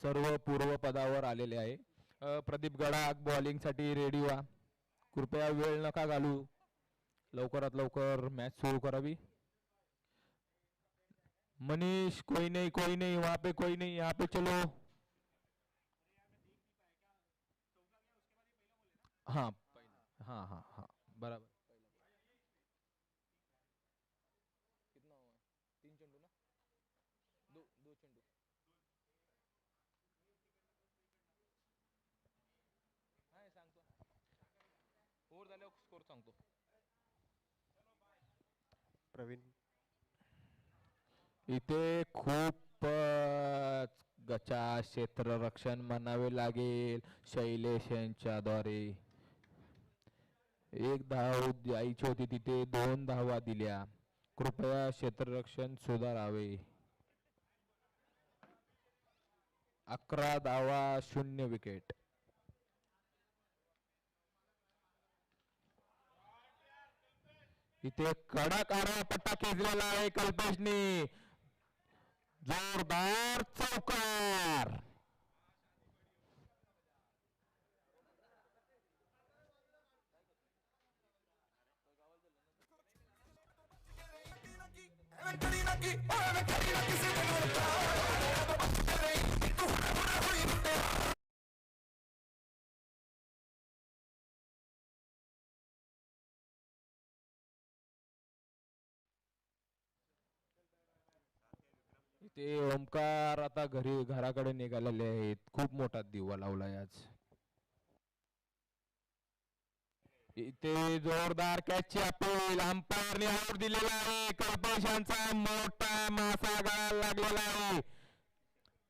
सर्व पूर्व पदावर आलेले आहे. प्रदीप गडाख बॉलिंग साठी रेडी व्हा. कृपया वेळ नका घालू, लवकरात लवकर मॅच सुरू करावी. मनीष कोई नहीं वहां पे कोई नहीं, यहाँ पे चलो. हाँ हाँ हाँ हाँ बराबर. कितना हुआ? 3 चेंडू ना, दो चेंडू. नाही सांगतो, ओव्हर झाल्यावर स्कोर सांगतो. प्रवीण इथे खूप गचा क्षेत्ररक्षण म्हणावे लागेल शैलेश यांच्याद्वारे. एक धाव द्यायची होती, तिथे 2 धावा दिल्या. कृपया क्षेत्ररक्षण सुधारावे. 11 धावा 0 विकेट. इथे कडक आडवा पट्टा खेचलेला आहे कल्पेशने. जोरदार चौकार. इथे ओमकार आता घराकडे निघालेले आहेत. खूप मोठा दिवा लावलाय आज. इथे जोरदार कॅच अपील, अंपायरने आऊट दिलेला आहे. कल्पेश यांचा मोठा मासा गळायला लागलेला आहे.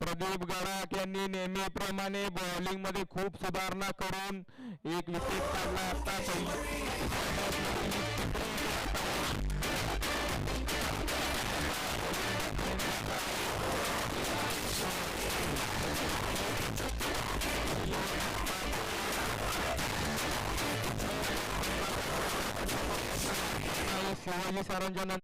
प्रदीप गडाख यांनी नेहमीप्रमाणे बॉलिंग मध्ये खूप सुधारणा करून एक विकेट काढला. आता शिवाजी सरांच्या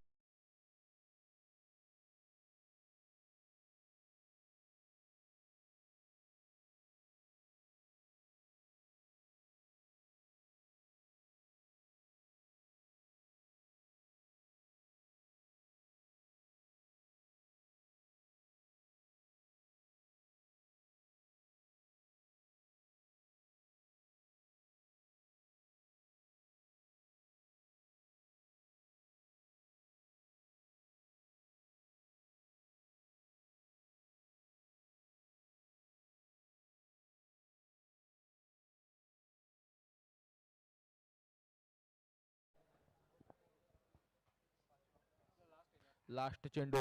लास्ट चेंडू.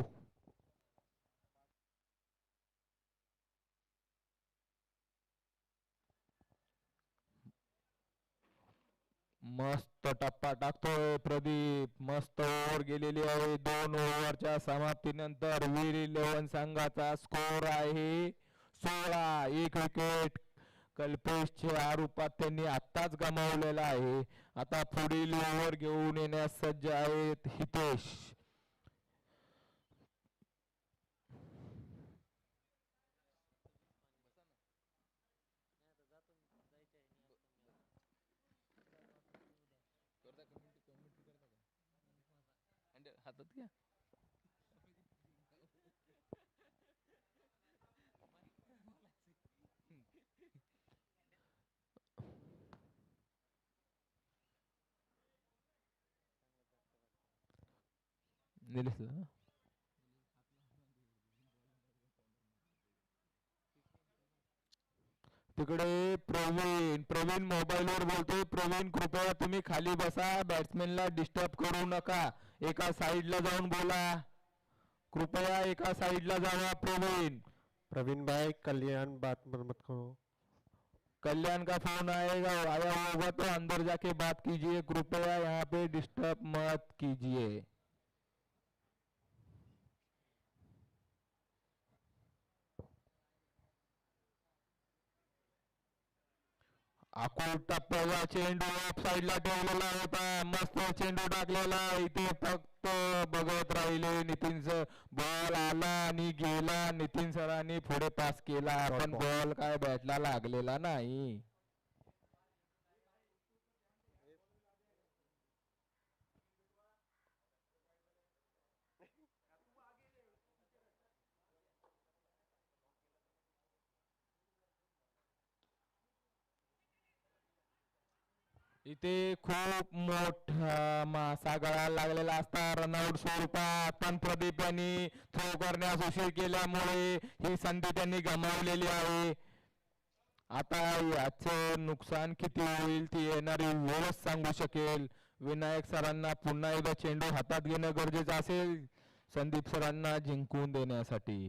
मस्त टप्पा टाकतोय प्रदीप. मस्त ओव्हर गेलेली आहे. 2 ओव्हरच्या समाप्तीनंतर वीर 11 संघाचा स्कोर आहे 16. एक विकेट कल्पेशच्या रूपात त्यांनी आत्ताच गमावलेला आहे. आता पुढील ओव्हर घेऊन येण्यास सज्ज आहेत हितेश. हातात घ्या. तिकडे प्रवीण मोबाईलवर बोलतोय. प्रवीण कृपया तुम्ही खाली बसा, बॅट्समॅनला डिस्टर्ब करू नका. एका साईडला जाऊन बोला. कृपया एका साइडला जावा प्रवीण. प्रवीण भाई कल्याण बात मत करो. कल्याण का फोन आया होगा तो अंदर जाके बात कीजिए. कृपया यहाँ पे डिस्टर्ब मत कीजिए. आखूड टप्प्याचा चेंडू ऑफ साईडला ठेवलेला होता. मस्त चेंडू टाकलेला. इथे फक्त बघत राहिले नितीन सर. बॉल आला आणि गेला. नितीन सरांनी पुढे पास केला पण बॉल काय बॅटला लागलेला नाही. इथे खूप मोठा मासा गळायला लागलेला असता रनआउट स्वरूपात. पण प्रदीप यांनी थ्रो करण्यास उशीर केल्यामुळे ही संधी त्यांनी गमावलेली आहे. आता याचं नुकसान किती होईल ती येणारी वेळच सांगू शकेल. विनायक सरांना पुन्हा एकदा चेंडू हातात घेणं गरजेचं असेल संदीप सरांना जिंकून देण्यासाठी.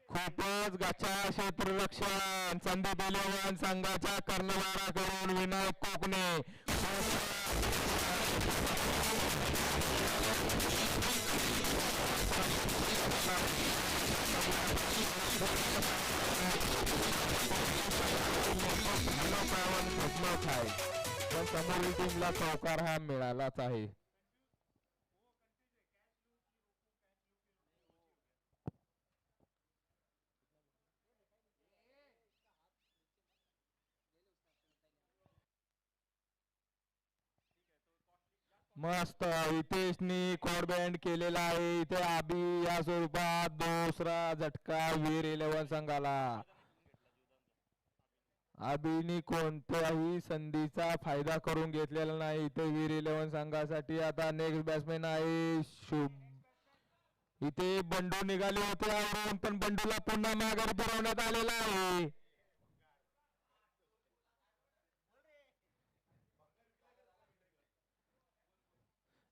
खूपच गच्चा क्षेत्ररक्षण संदीप इलेव्हन संघाच्या कर्णधाराकडून विनायक कोकणे. पण समोरील टीमला चौकार हा मिळालाच आहे. मस्त हितेशनी कोड बँड केलेला आहे. इथे आबी या स्वरूपात दुसरा झटका वीर इलेव्हन संघाला. आबीनी कोणत्याही संधीचा फायदा करून घेतलेला नाही. इथे वीर इलेव्हन संघासाठी आता नेक्स्ट बॅट्समॅन आहे शुभ. इथे बंडू निघाले होते आवरून पण बंडूला पुन्हा माघारी फिरवण्यात आलेला आहे.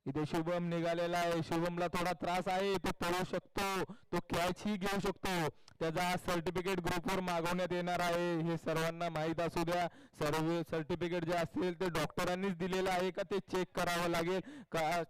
इथे शुभम निघालेला आहे. शुभमला थोडा त्रास आहे. तो पळू शकतो. तो कॅच ही घेऊ शकतो. त्याचा सर्टिफिकेट ग्रुपवर मागवण्यात येणार आहे. हे सर्वांना माहीत असू द्या. सर्व सर्टिफिकेट जे असेल ते डॉक्टरांनीच दिलेलं आहे का ते चेक करावं लागेल का.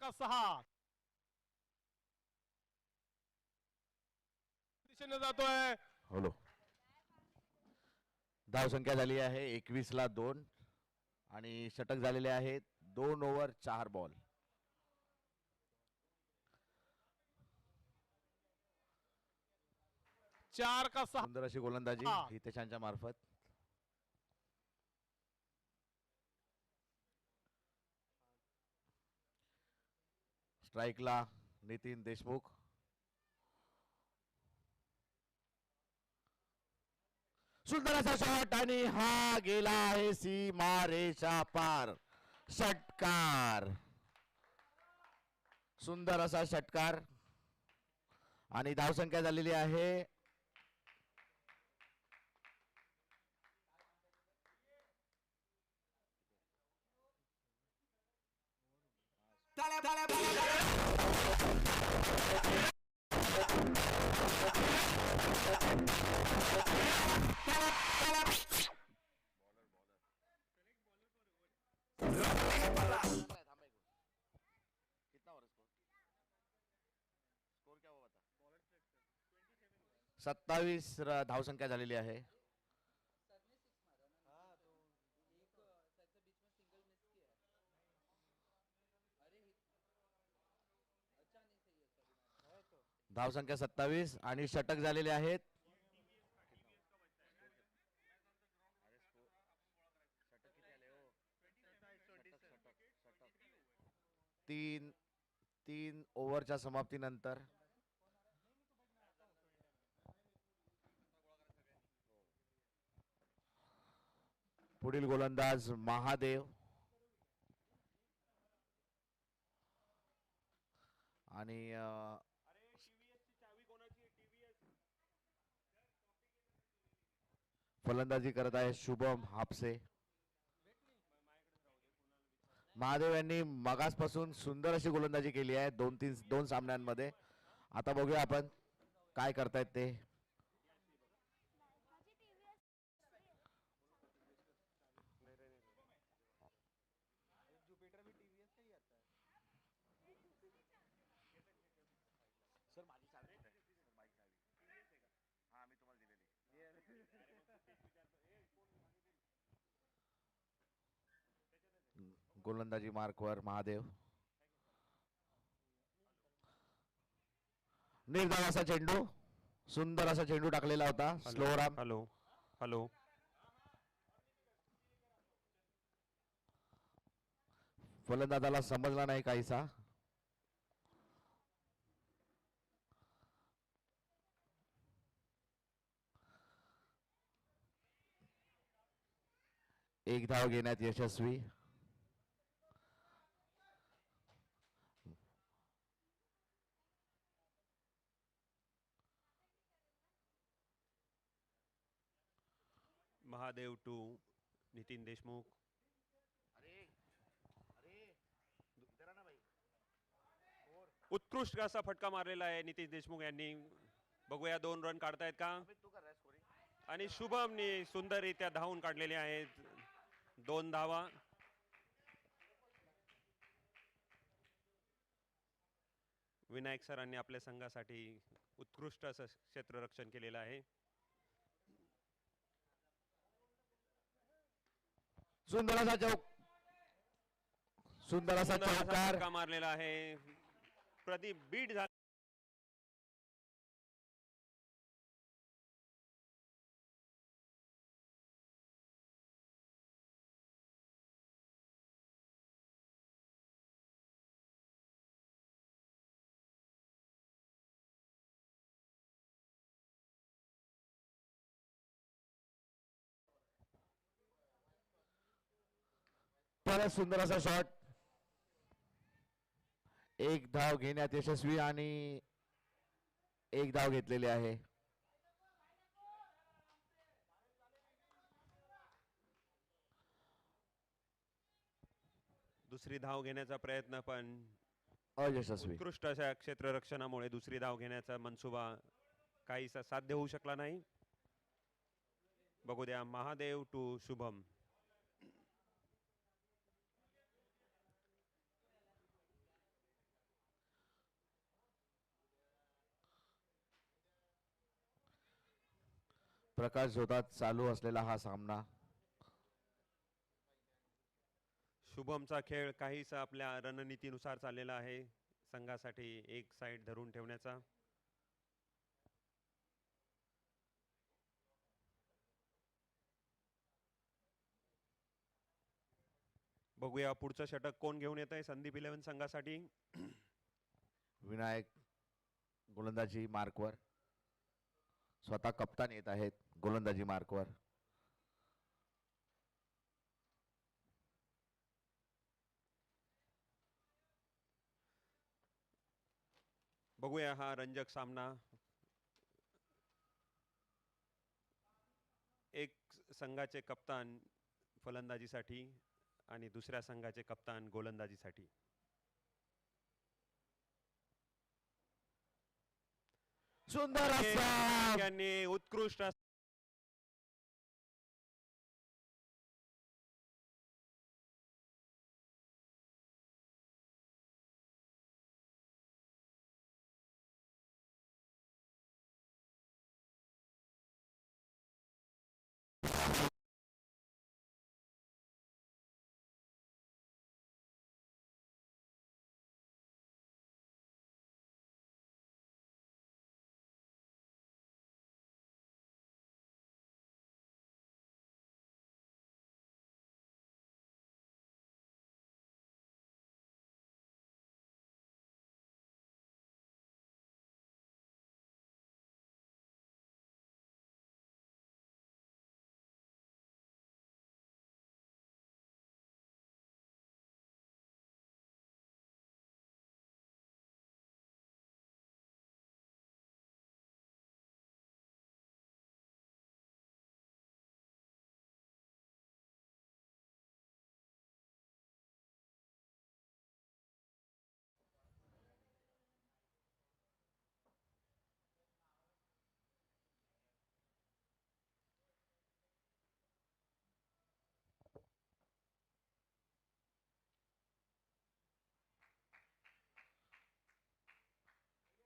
का 6 दिशेने जातोय. हॅलो. धावसंख्या झाली आहे 21ला 2 आणि षटक झालेले आहेत 2 ओव्हर 4 बॉल. चार का 6 सुंदर अशी गोलंदाजी हितेशांच्या मार्फत. स्ट्राईकला नितीन देशमुख. सुंदर असा शॉट आणि हा गेला आहे सीमारेषा पार. षटकार. सुंदर असा षटकार आणि धावसंख्या झालेली आहे 27 धावसंख्या झालेली आहे. धावसंख्या 27 आणि षटक झालेले आहेत 3 ओव्हरच्या समाप्तीनंतर पुढील गोलंदाज महादेव आणि फलंदाजी करत आहे शुभम हापसे. महादेव यांनी मगासपासून सुंदर अशी गोलंदाजी केली आहे दोन सामन्यांमध्ये. आता बघूया आपण काय करतायत ते. गोलंदाजी मार्कवर महादेव. निर्धाव असा चेंडू, सुंदर असा चेंडू टाकलेला होता. स्लो राम. Hello hello. फलंदाजाला समजला नाही काहीसा. एक धाव घेण्यात यशस्वी. महादेव टू नितीन देशमुख. उत्कृष्ट असा फटका मारलेला आहे नितीश देशमुख यांनी. बघूया 2 रन काढतायत का. आणि शुभमनी सुंदररित्या धावून काढलेले आहेत 2 धावा. विनायक सरांनी आपल्या संघासाठी उत्कृष्ट असं क्षेत्ररक्षण केलेलं आहे. सुंदर असा चौकार फटका मारलेला आहे. प्रदीप बीट झाला. परत सुंदर असा शॉट. एक धाव घेण्यात यशस्वी आणि एक धाव घेतलेली आहे. दुसरी धाव घेण्याचा प्रयत्न पण अयशस्वी. उत्कृष्ट अशा क्षेत्ररक्षणामुळे दुसरी धाव घेण्याचा मनसुबा काहीसा साध्य होऊ शकला नाही. बघू द्या. महादेव टू शुभम. प्रकाश झोतात चालू असलेला हा सामना. शुभमचा खेळ काहीसा आपल्या रणनीतीनुसार चाललेला आहे. संघासाठी एक साइड धरून ठेवण्याचा. बघूया पुढचं षटक कोण घेऊन येत आहे संदीप 11 संघासाठी. विनायक गोलंदाजी मार्कवर. स्वतः कप्तान येत आहेत गोलंदाजी मार्कवर. बघूया हा रंजक सामना. एक संघाचे कप्तान फलंदाजीसाठी आणि दुसऱ्या संघाचे कप्तान गोलंदाजीसाठी. सुंदर असा उत्कृष्ट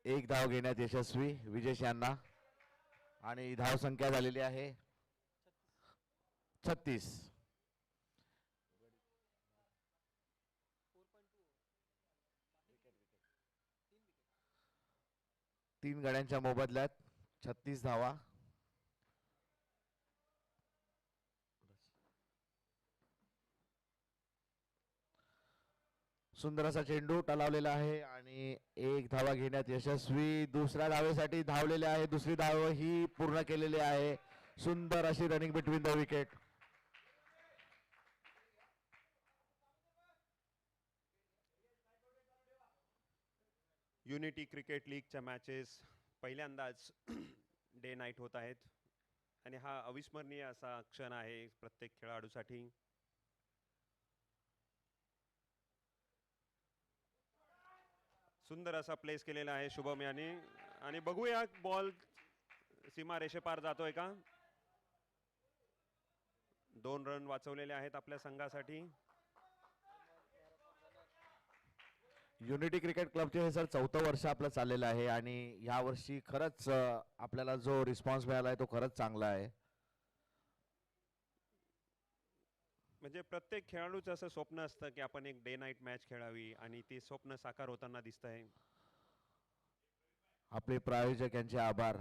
एक धाव घेण्यात यशस्वी विजेश यांना आणि धाव संख्या झालेली आहे 36. तीन गड्यांच्या मोबदल्यात 36 धावा. सुंदर असा चेंडू टलावलेला आहे आणि एक धावा घेण्यात यशस्वी. दुसऱ्या धावेसाठी धावलेले आहे. दुसरी धाव ही पूर्ण केलेली आहे. सुंदर अशी running between the wicket. Unity cricket लीगच्या मॅचेस पहिल्यांदाच डे नाईट होत आहेत आणि हा अविस्मरणीय असा क्षण आहे प्रत्येक खेळाडूसाठी. सुंदर असा प्लेस केलेला आहे शुभम यांनी आणि बघूया बॉल सीमा रेषेपार जातोय का. 2 रन वाचवलेले आहेत आपल्या संघासाठी. युनिटी क्रिकेट क्लबचे हे सर 4थं वर्ष आपलं चाललेलं आहे आणि या वर्षी खरंच आपल्याला जो रिस्पॉन्स मिळाला आहे तो खरंच चांगला आहे. म्हणजे प्रत्येक खेळाडूचं असं स्वप्न असतं की आपण एक डे नाईट मॅच खेळावी आणि ते स्वप्न साकार होताना दिसत आहे. आपले प्रायोजक यांचे आभार.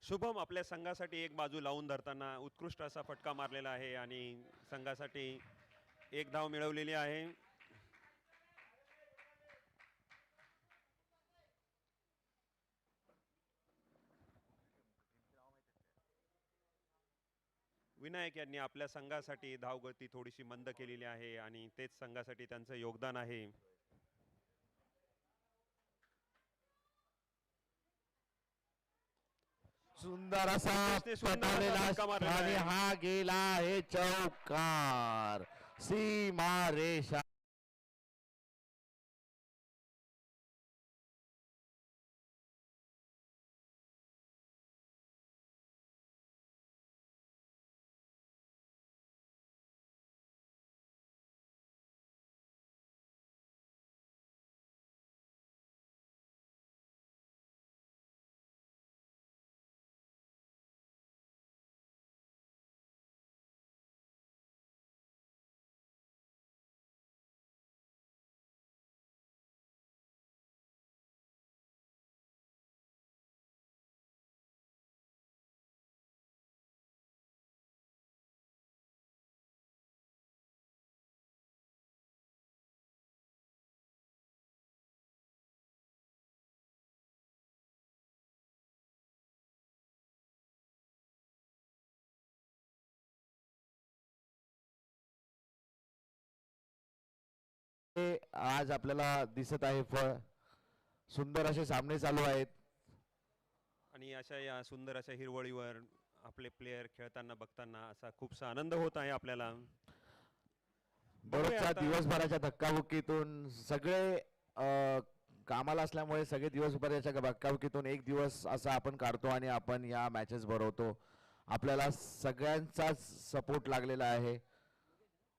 शुभम आपल्या संघासाठी एक बाजू लावून धरताना उत्कृष्ट असा फटका मारलेला आहे आणि संघासाठी एक धाव मिळवलेली आहे. विनायक यांनी आपल्या संघासाठी धावगती थोडीशी मंद केलेली आहे आणि तेच संघासाठी त्यांचं योगदान आहे. सुंदर असा नितेशने सुंदर असा पटवलेला फटका मारलेला आणि आहे. हा गेला आहे चौकार. सीमा रेषा. हे आज आपल्याला दिसत आहे फळ. सुंदर असे सामने चालू आहेत आणि अशा या सुंदर अशा हिरवळीवर आपले प्लेयर खेळताना बघताना असा खूपसा आनंद होत आहे आपल्याला. बरोबरच्या आता- दिवसभराच्या धक्काबुक्कीतून सगळे कामाला असल्यामुळे सगळे दिवसभराच्या धक्काबुक्कीतून एक दिवस असा आपण काढतो आणि आपण या मॅचेस भरवतो. आपल्याला सगळ्यांचाच सपोर्ट लागलेला आहे.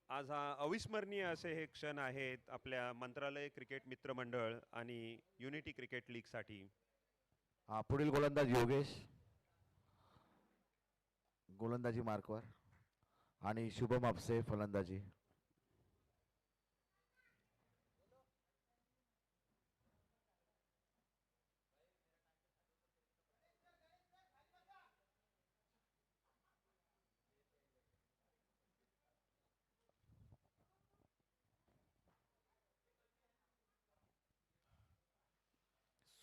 आज हा अविस्मरणीय असे हे क्षण आहेत आपल्या मंत्रालय क्रिकेट मित्र मंडळ आणि युनिटी क्रिकेट लीग साठी. पुढील गोलंदाज योगेश गोलंदाजी मार्कवर आणि शुभम आपसे फलंदाजी.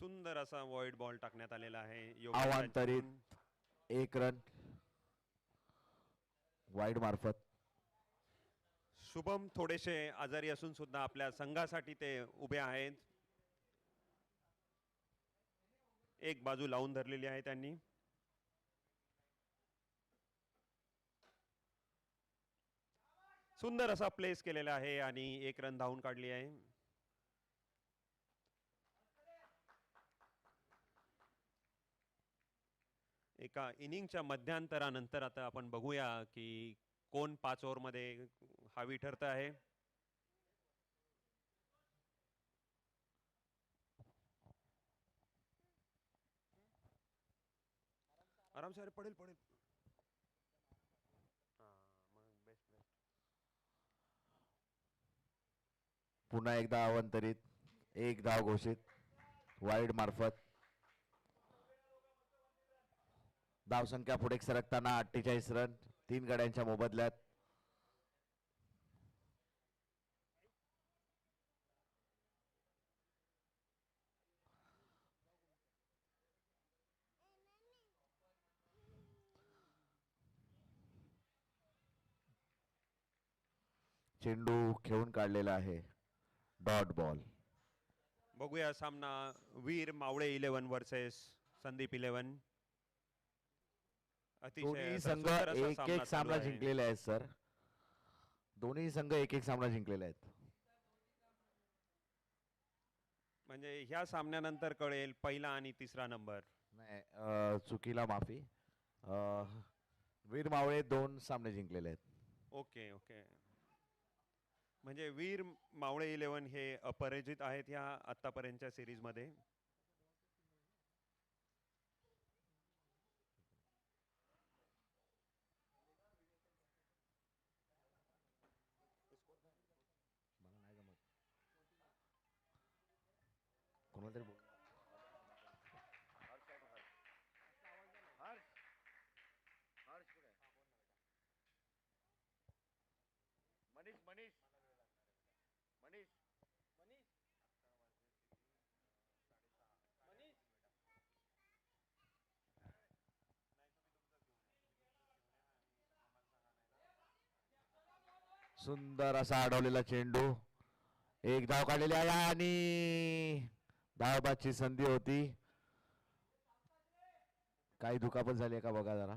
सुंदर असा वॉइड बॉल टाकण्यात आलेला आहे योगेश अवांतरित यांच्याकडून. 1 रन वाईड मार्फत. शुभम थोडेसे आजारी असून सुद्धा आपल्या संघासाठी ते उभे आहेत. एक बाजू लावून धरलेली आहे त्यांनी. सुंदर असा प्लेस केलेला आहे आणि 1 रन धावून काढली आहे. एका इनिंगच्या मध्यांतरानंतर आता आपण बघूया की कोण 5 ओव्हरमध्ये हावी ठरत आहे. आराम से, अरे पडेल पडेल. हा, मग बेस्ट बेस्ट. पुन्हा एकदा अवंतरित, एक धाव घोषित वाईड मार्फत. धावसंख्या पुढे सरकताना 48 रन 3 गड्यांच्या मोबदल्यात. चेंडू खेळून काढलेला आहे. Dot ball. बघूया सामना वीर मावळे 11 वर्सेस संदीप 11. अतिशय दोन्ही असा संघ सुंदर असा एक सामना एक चालू सामना आहे. जिंकलेले आहेत सर. दोन्ही संघ एक एक सामना जिंकलेले आहेत. म्हणजे ह्या सामन्यानंतर कळेल पहिला आणि तिसरा नंबर. नाही, चुकीला माफी. वीर मावळे 2 सामने जिंकलेले आहेत. Okay okay. म्हणजे वीर मावळे 11 हे अपराजित आहेत ह्या आतापर्यंतच्या सिरीज मध्ये. कोणाला तरी बोल. मनीष मनीष मनीष सुंदर असा अडवलेला चेंडू. एक धाव काढलेली आहे आणि धावबादची संधी होती. काही दुखापत झाली का बघा जरा.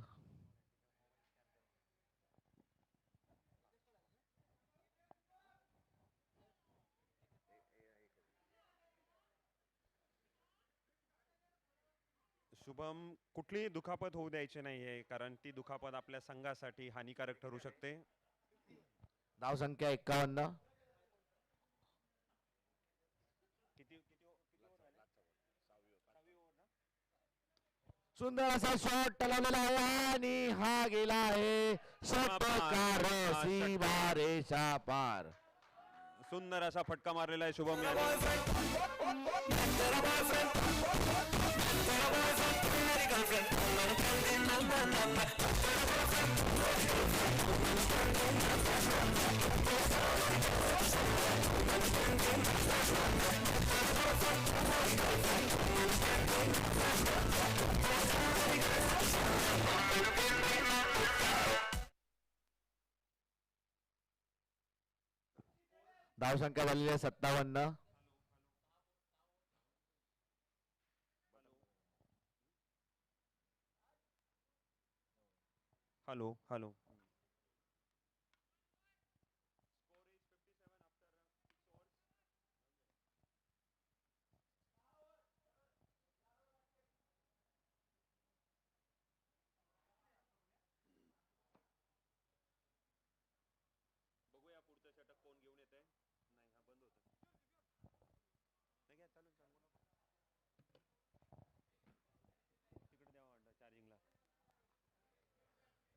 शुभम, कुठलीही दुखापत होऊ द्यायची नाहीये, कारण ती दुखापत आपल्या संघासाठी हानिकारक ठरू शकते. धाव संख्या 51. सुंदर असा शॉट टलावलेला आहे आणि हा गेला आहे षटकार सीमारेषा पार. सुंदर असा फटका मारलेला आहे शुभम याने. धाव संख्या झालेली आहे 57. Hello hello. बघूया पुढचं षटक कोण घेऊन येते. नाही, हा बंद होता. नाही घ्या, चालून चालू. तिकडे द्यावा अंडा चार्जिंगला.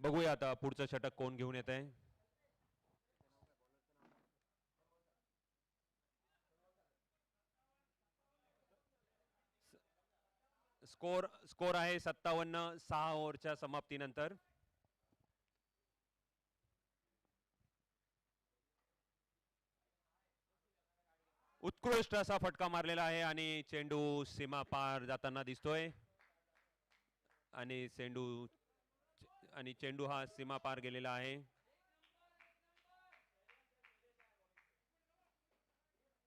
बघूया आता पुढचं षटक कोण घेऊन येत आहे. स्कोर आहे 57 6 ओव्हरच्या समाप्तीनंतर. उत्कृष्ट असा फटका मारलेला आहे आणि चेंडू सीमा पार जाताना दिसतोय. आणि चेंडू हा सीमा पार गेलेला आहे.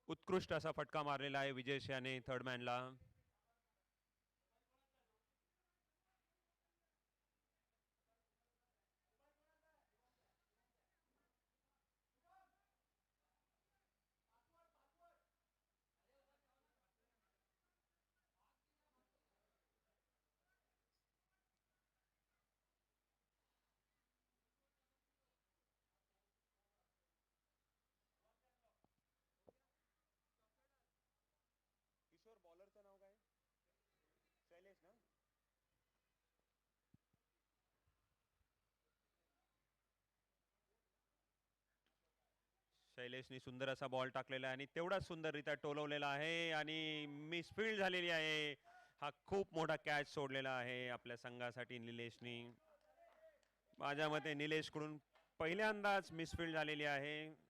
उत्कृष्ट असा फटका मारलेला आहे विजेश याने थर्ड मॅनला. शैलेशनी सुंदर असा बॉल टाकलेला आहे आणि तेवढाच सुंदररित्या टोलवलेला आहे आणि मिसफील्ड झालेली आहे. हा खूप मोठा कॅच सोडलेला आहे आपल्या संघासाठी निलेशनी. माझ्या मते निलेशकडून पहिल्यांदाच मिसफील्ड झालेली आहे.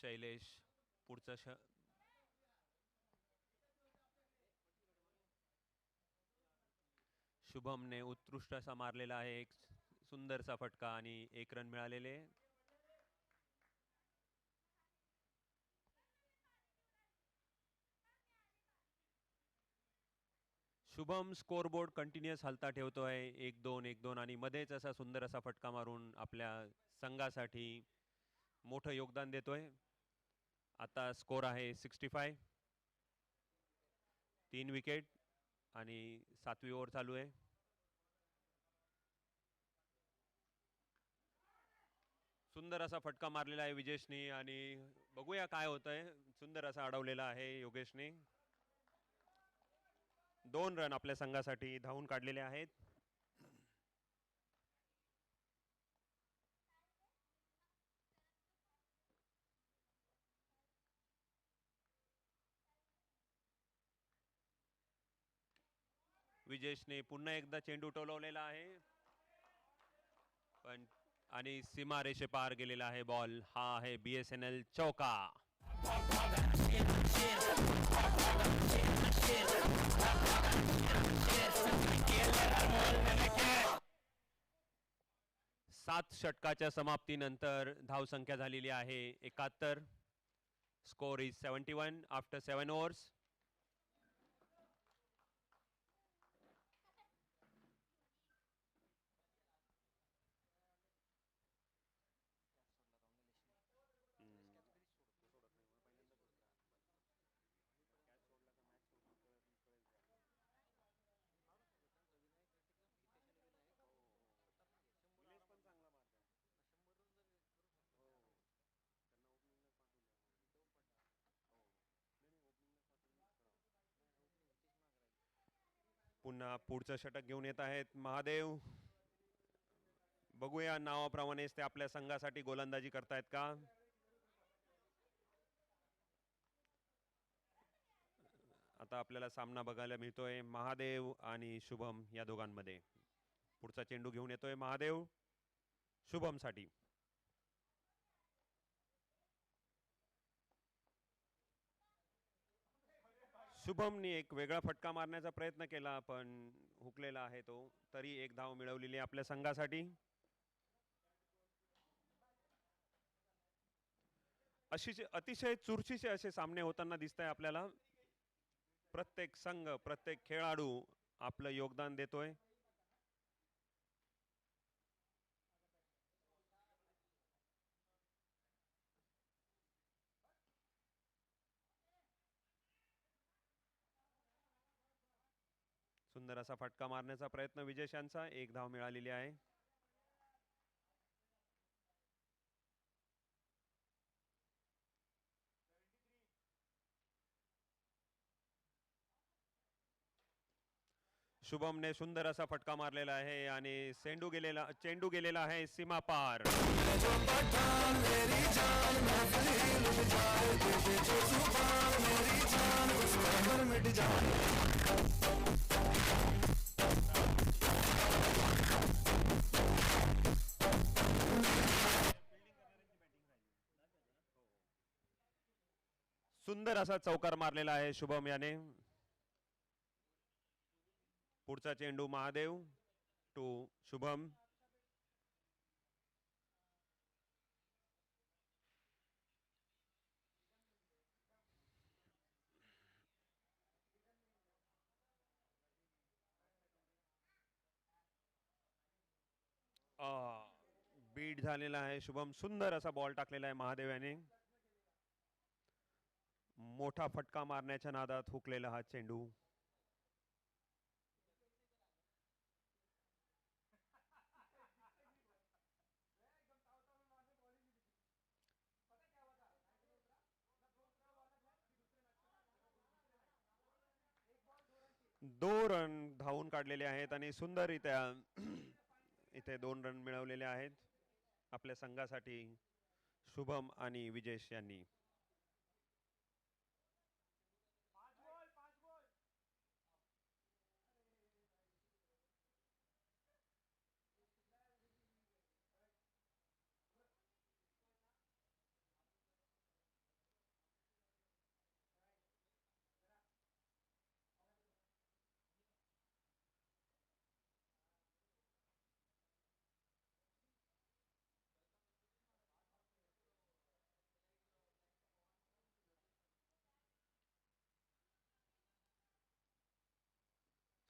शैलेश पुढचा शुभमने उत्कृष्ट असा मारलेला आहे. एक सुंदरसा फटका आणि 1 रन मिळालेले. शुभम स्कोरबोर्ड कंटिन्युअस हलता ठेवतोय. 1-2 1-2 आणि मध्येच असा सुंदर असा फटका मारून आपल्या संघासाठी मोठं योगदान देतोय. आता स्कोर आहे 65. 3 विकेट आणि 7वी ओव्हर चालू आहे. सुंदर असा फटका मारलेला आहे विजेशनी आणि बघूया काय होतंय. सुंदर असा अडवलेला आहे योगेशने. 2 रन आपल्या संघासाठी धावून काढलेले आहेत. विजेशने पुन्हा एकदा चेंडू टोलवलेला आहे पण आणि सीमारेषे पार गेलेला आहे बॉल. हा आहे BSNL चौका. सात षटकाच्या समाप्तीनंतर धावसंख्या झालेली आहे 71. Score is 71 after 7 overs. पुन्हा पुढचं षटक घेऊन येत आहेत महादेव. बघूया नावाप्रमाणेच ते आपल्या संघासाठी गोलंदाजी करतायत का. आता आपल्याला सामना बघायला मिळतोय महादेव आणि शुभम या दोघांमध्ये. पुढचा चेंडू घेऊन येतोय महादेव शुभम साठी. शुभमनी एक वेगळा फटका मारण्याचा प्रयत्न केला पण हुकलेला आहे तो. तरी एक धाव मिळवलेली आपल्या संघासाठी. अतिशय चुरशीचे असे सामने होताना दिसत आहे आपल्याला. प्रत्येक संघ प्रत्येक खेळाडू आपलं योगदान देतोय. सुंदर असा फटका मारण्याचा प्रयत्न विजेशांचा. एक धाव मिळालेली आहे. शुभमने सुंदर असा फटका मारलेला आहे आणि चेंडू गेलेला आहे सीमा पार. सुंदर असा चौकार मारलेला आहे शुभम याने. पुढचा चेंडू महादेव टू शुभम. बीट झालेला आहे शुभम. सुंदर असा बॉल टाकलेला आहे महादेव याने. मोठा फटका मारण्याच्या नादात हुकलेला हा चेंडू. दोन रन धावून काढलेले आहेत आणि सुंदररित्या इथे 2 रन मिळवलेले आहेत आपल्या संघासाठी शुभम आणि विजेश यांनी.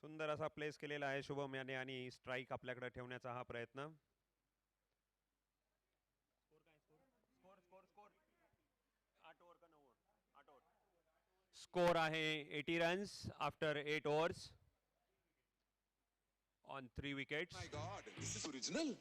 सुंदर असा प्लेस केलेला आहे शुभम याने आणि स्ट्राइक आपल्याकडे ठेवण्याचा हा प्रयत्न. स्कोर आहे 80 runs after 8 overs on 3 wickets. My God, this is original.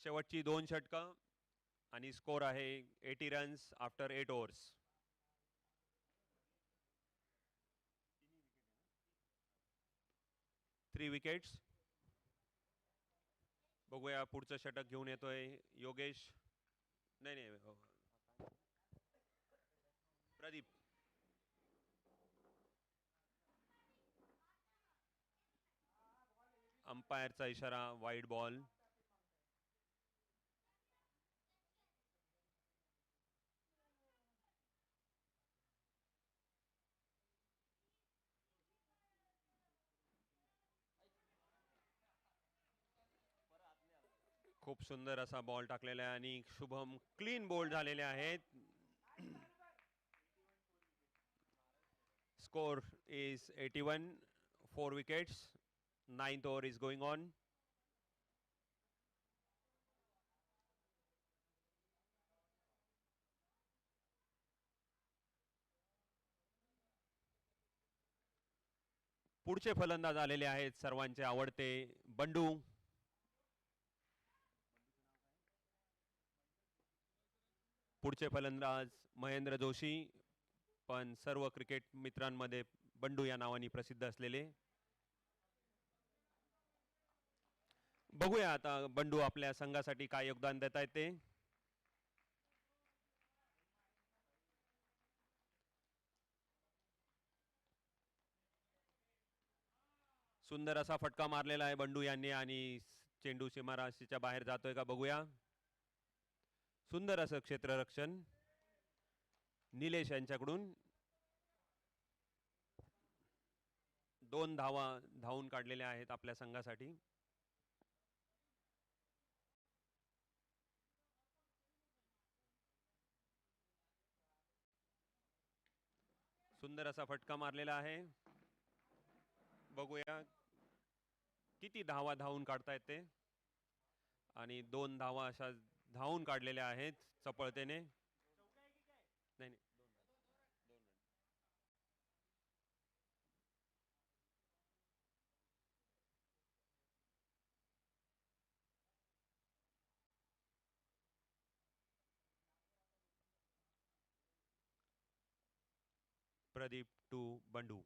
शेवटची 2 षटकं आणि स्कोर आहे 80 runs after 8 overs. Three wickets. बघूया पुढचं षटक घेऊन येतोय योगेश. नाही प्रदीप. अंपायरचा इशारा वाईड बॉल. खूप सुंदर असा बॉल टाकलेला आहे आणि शुभम क्लीन बोल्ड झालेले आहेत. Score is 81, 4 wickets. 9th over is going on. पुढचे फलंदाज आलेले आहेत सर्वांचे आवडते बंडू. पुढचे फलंदाज महेंद्र जोशी, पण सर्व क्रिकेट मित्रांमध्ये बंडू या नावाने प्रसिद्ध असलेले. बघूया आता बंडू आपल्या संघासाठी काय योगदान देत आहेत ते. सुंदर असा फटका मारलेला आहे बंडू यांनी आणि चेंडू सीमाराशीच्या बाहेर जातोय का बघूया. सुंदर असं क्षेत्ररक्षण निलेश यांच्याकडून. 2 धावा धावून काढलेल्या आहेत आपल्या संघासाठी. सुंदर असा फटका मारलेला आहे. बघूया किती धावा धावून काढतायत ते. आणि 2 धावा अशा धावून काढलेल्या आहेत चपळतेने. नाही प्रदीप टू बंडू.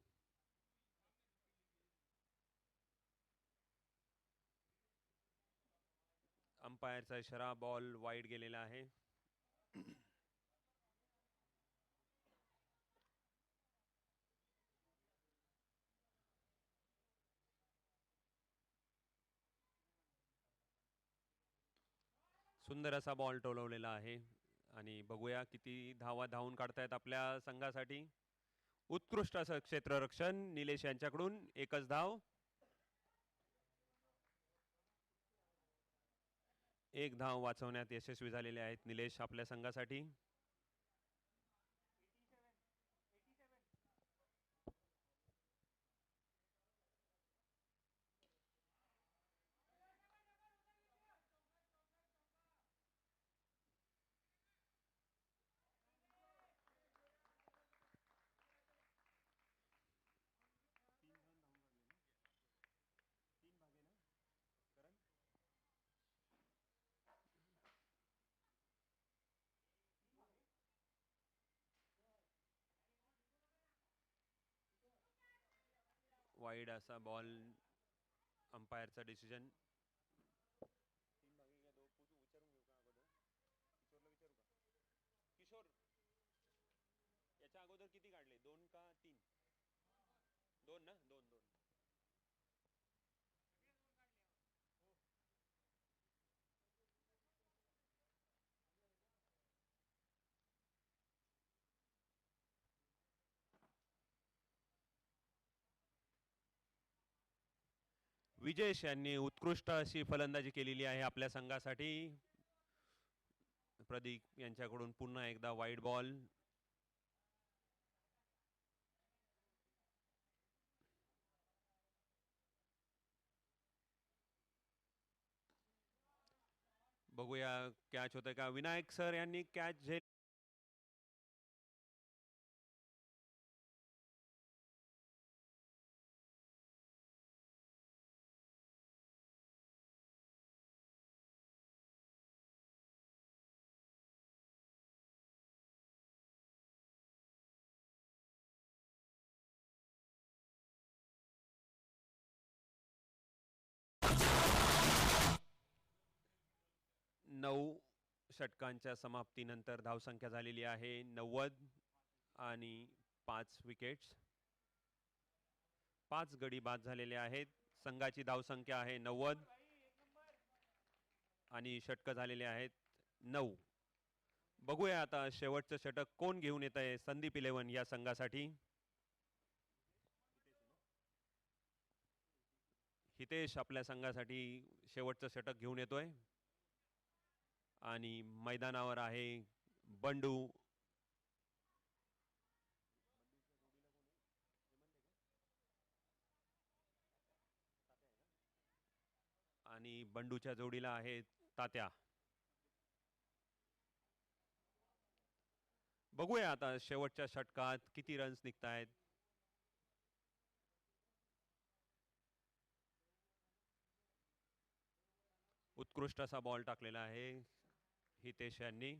अंपायरचा इशारा, बॉल वाईड गेलेला आहे. सुंदर असा बॉल टोलवलेला आहे आणि बघूया किती धावा धावून काढतायत आपल्या संघासाठी. उत्कृष्ट असं क्षेत्ररक्षण निलेश यांच्याकडून. एकच धाव. एक धाव वाचवण्यात यशस्वी झालेले आहेत निलेश आपल्या संघासाठी. वाईड असा बॉल. अंपायरचा डिसिजन. किशोर याच्या अगोदर किती काढले? 2 का 3? 2 ना? 2 2. विजेश यांनी उत्कृष्ट अशी फलंदाजी केलेली आहे आपल्या संघासाठी. प्रदीप यांच्याकडून पुन्हा एकदा वाईड बॉल. बघूया कॅच होतंय का. विनायक सर यांनी कॅच झेल. नऊ षटकांच्या समाप्तीनंतर धावसंख्या झालेली आहे 90 आणि 5 विकेट्स. 5 गडी बाद झालेले आहेत. संघाची धावसंख्या आहे 90 आणि षटक झालेले आहेत 9. बघूया आता शेवटचं षटक कोण घेऊन येत आहे संदीप 11 या संघासाठी. हितेश आपल्या संघासाठी शेवटचं षटक घेऊन येतोय आणि मैदानावर आहे बंडू. आणि बंडूच्या जोडीला आहे तात्या. बघूया आता शेवटच्या षटकात किती रन्स निघतायत. उत्कृष्ट असा बॉल टाकलेला आहे हितेश यांनी.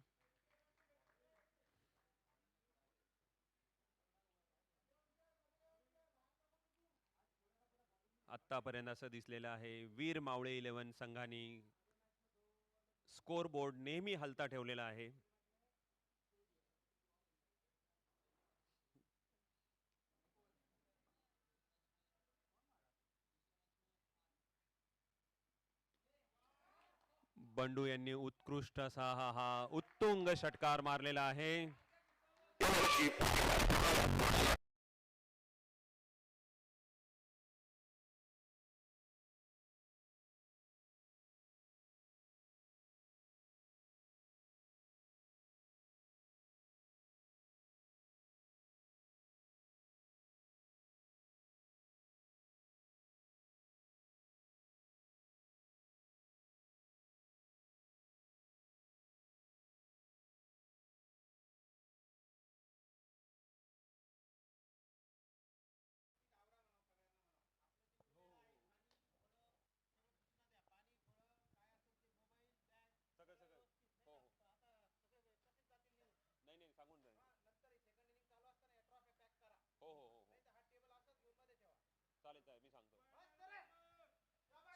आतापर्यंत असं दिसलेलं आहे वीर मावळे 11 संघाने स्कोर बोर्ड नेहमी हलता ठेवलेला आहे. बंडू यांनी उत्कृष्ट असा हा उत्तुंग षटकार मारलेला आहे.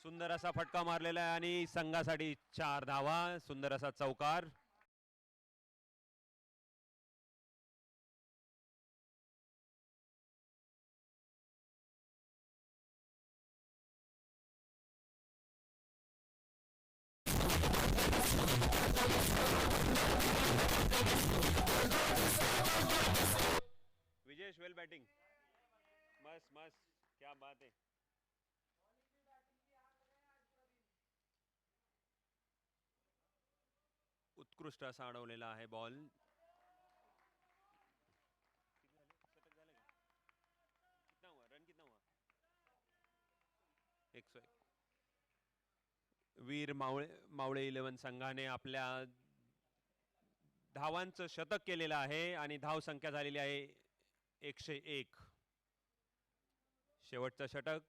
सुंदर असा फटका मारलेला आहे आणि संघासाठी 4 धावा. सुंदर असा चौकार. उत्कृष्ट असा अडवलेला आहे बॉल. वीर मावळे 11 संघाने आपल्या धावांचं शतक केलेलं आहे आणि धाव संख्या झालेली आहे 101. शेवटचं षटक.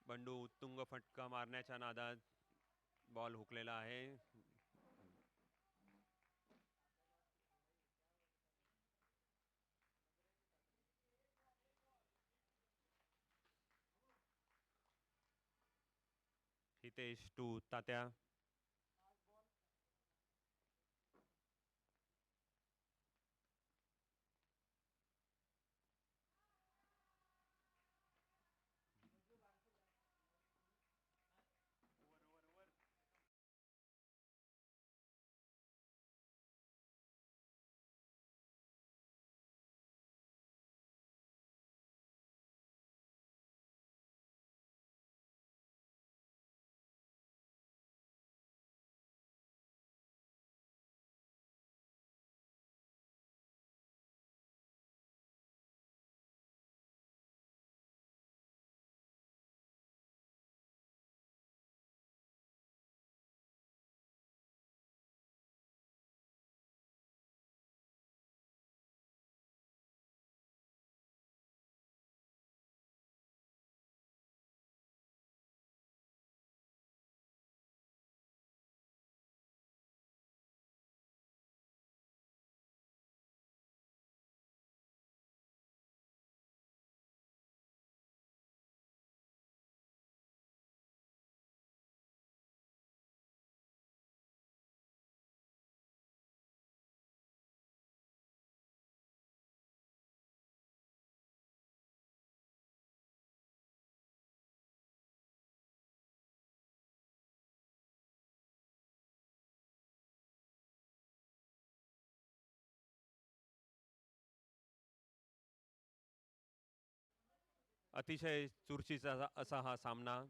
बंडू उत्तुंग फटका मारण्याच्या नादात बॉल हुकलेला आहे. हितेश टू तात्या. अतिशय चुरशीचा असा हा सामना.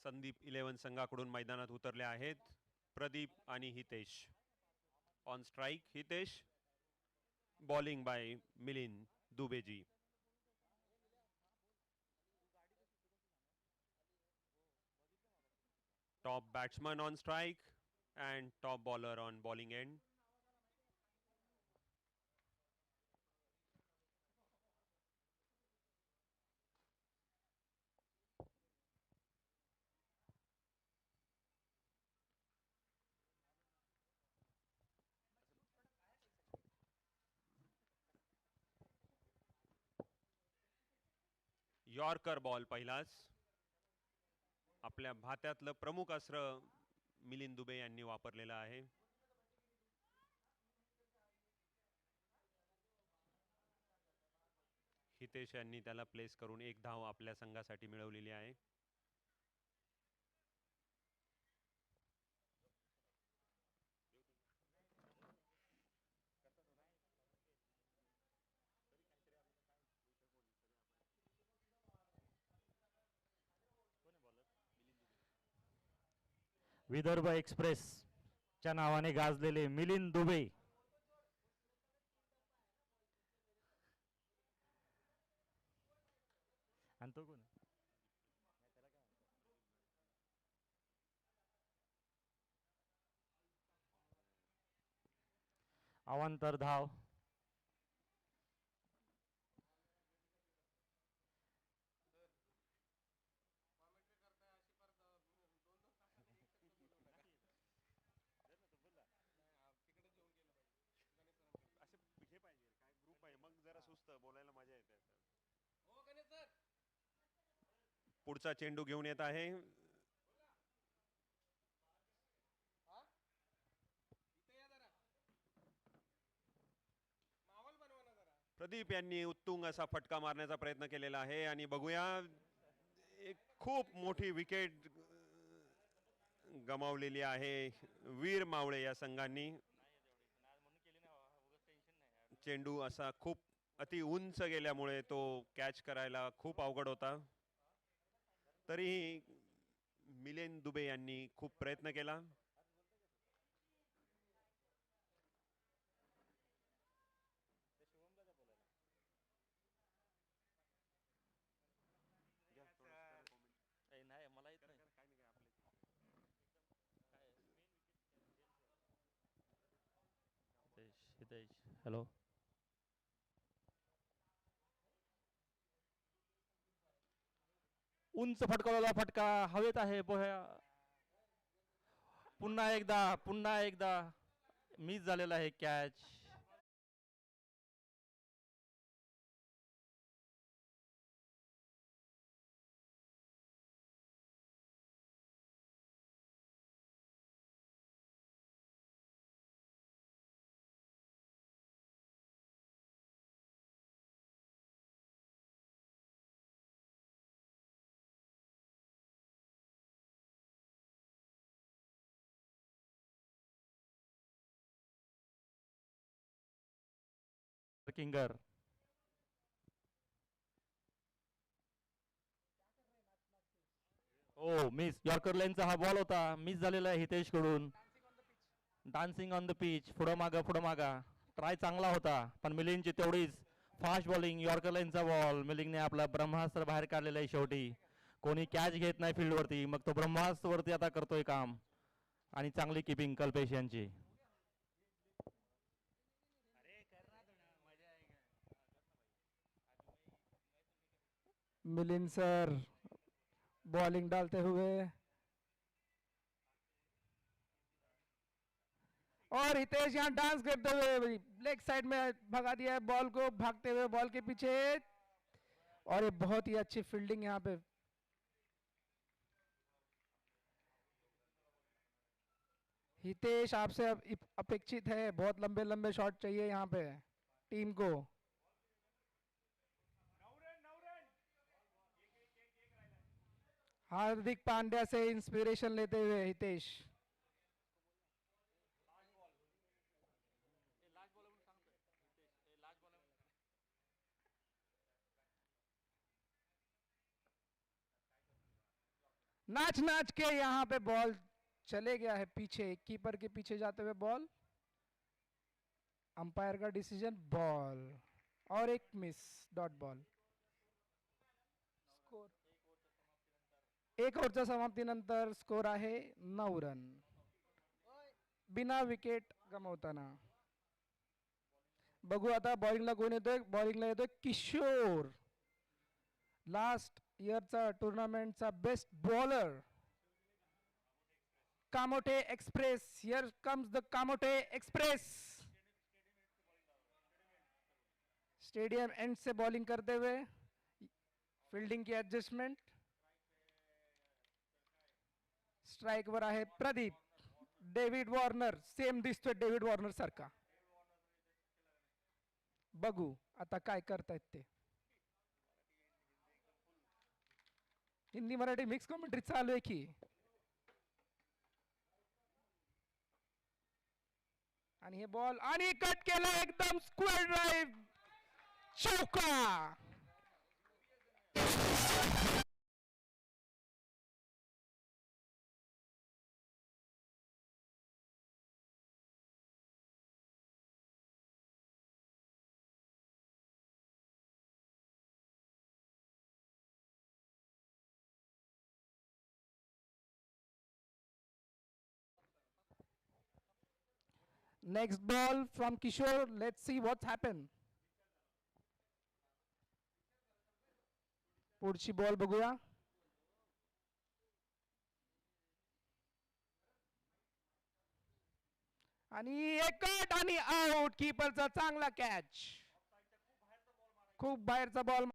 संदीप 11 संघाकडून मैदानात उतरले आहेत. प्रदीप आणि Hitesh. On strike Hitesh. Bowling by Milind दुबेजी. Top batsman on strike and top bowler on bowling end. Yorker ball पहिलाच. आपल्या भात्यातलं प्रमुख अस्त्र मिलिंद दुबे यांनी वापरलेलं आहे. हितेश यांनी त्याला प्लेस करून एक धाव आपल्या संघासाठी मिळवलेली आहे. विदर्भ एक्सप्रेस च्या नावाने गाजलेले मिलिंद दुबे आणि तो कोण अवांतर धाव. पुढचा चेंडू घेऊन येत आहे. प्रदीप यांनी उत्तुंग असा फटका मारण्याचा प्रयत्न केलेला आहे आणि बघूया एक खूप मोठी विकेट गमावलेली आहे वीर मावळे या संघांनी. चेंडू असा खूप अति उंच गेल्यामुळे तो कॅच करायला खूप अवघड होता. तरीही मिलिंद दुबे यांनी खूप प्रयत्न केला. हॅलो. उंच फटकावलेला फटका हवेत आहे. पुन्हा एकदा मिस झालेला आहे कॅच. किंगर हो मिस. यॉर्कर लाईनचा हा बॉल होता. मिस झालेला आहे हितेश कडून. Dancing on the pitch. पुढं मागा ट्राय चांगला होता पण मिलिंदची तेवढीच फास्ट बॉलिंग. यॉर्कर लाईनचा बॉल मिलिंदने आपला ब्रह्मास्त्र बाहेर काढलेला आहे. शेवटी कोणी कॅच घेत नाही फील्ड वरती मग तो ब्रह्मास्त्र वरती आता करतोय काम आणि चांगली किपिंग कल्पेश यांची. मिलिंद सर बॉलिंग डालते हुए और हितेश यहाँ डांस करते हुए लेग साइड में भगा दिया है बॉल को, भागते हुए बॉल के पीछे. और ये बहुत ही अच्छी फील्डिंग यहाँ पे. हितेश आपसे अपेक्षित है, बहुत लंबे लंबे शॉट चाहिए यहाँ पे टीम को. हार्दिक पांड्या से इंस्पिरेशन लेते हुए हितेश. नाच नाच के यहाँ पे बॉल चले गया है पीछे, कीपर के पीछे जाते हुए बॉल, अंपायर का डिसीजन बॉल और एक मिस, डॉट बॉल. स्कोर 1 ओव्हरच्या समाप्तीनंतर स्कोर आहे 9 रन बिना विकेट गमावताना. बघू आता बॉलिंगला कोण येतोय. बॉलिंगला येतोय किशोर, लास्ट इयरचा टुर्नामेंटचा best bowler. Kamothe express, here comes the Kamothe express. Stadium end से बॉलिंग करते हुए, फील्डिंग की एडजस्टमेंट. स्ट्राइक वर आहे प्रदीप. डेव्हिड वॉर्नर सेम दिसतोय डेव्हिड वॉर्नर सारखा. बघू आता काय करतायत ते. हिंदी मराठी मिक्स कॉमेंट्री चालू आहे की. आणि हे बॉल आणि कट केला एकदम स्क्वेअर ड्राइव्ह, चौका. Next ball from Kishore. Let's see what's happened. पुढची बॉल बघूया. आणि एक कट आणि आउट. कीपरचा चांगला कॅच. खूप बाहेरचा बॉल.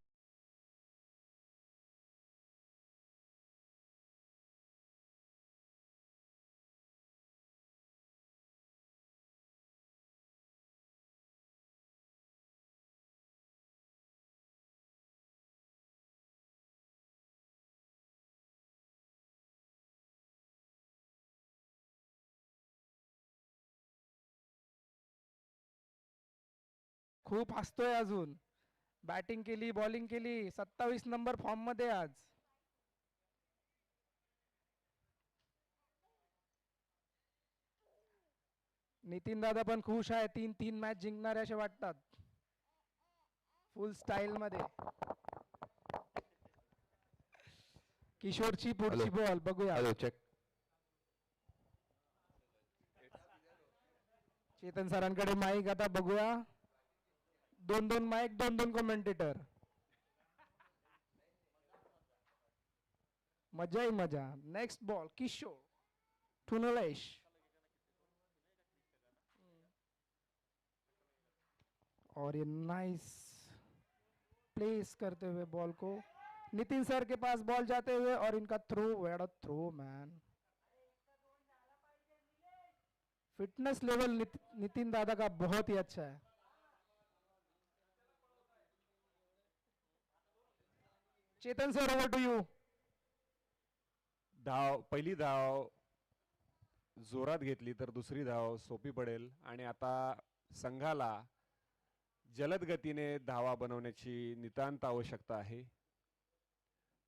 खूप हसतोय अजून. बॅटिंग केली, बॉलिंग केली, 27 नंबर फॉर्म मध्ये आज. नितीन दादा पण खुश आहे. 3 मॅच जिंकणारे असे वाटतात. फुल स्टाईल मध्ये. किशोरची पुढची बॉल बघूया. Hello check. चेतन सरांकडे माईक आता बघूया. 2 माईक, 2 कमेंटेटर. मजा ही मजा. Next ball Kishore to Nalesh. और ये नाइस प्लेस करते हुए बॉल को नितिन सर के पास बॉल जाते हुए और इनका थ्रो. वेड throw man. Fitness level Nitin दादा का बहुत ही अच्छा है. Chetan sir over to you. पहिली धाव जोरात घेतली तर दुसरी धाव सोपी पडेल आणि आता संघाला जलद गतीने धावा बनवण्याची नितांत आवश्यकता आहे.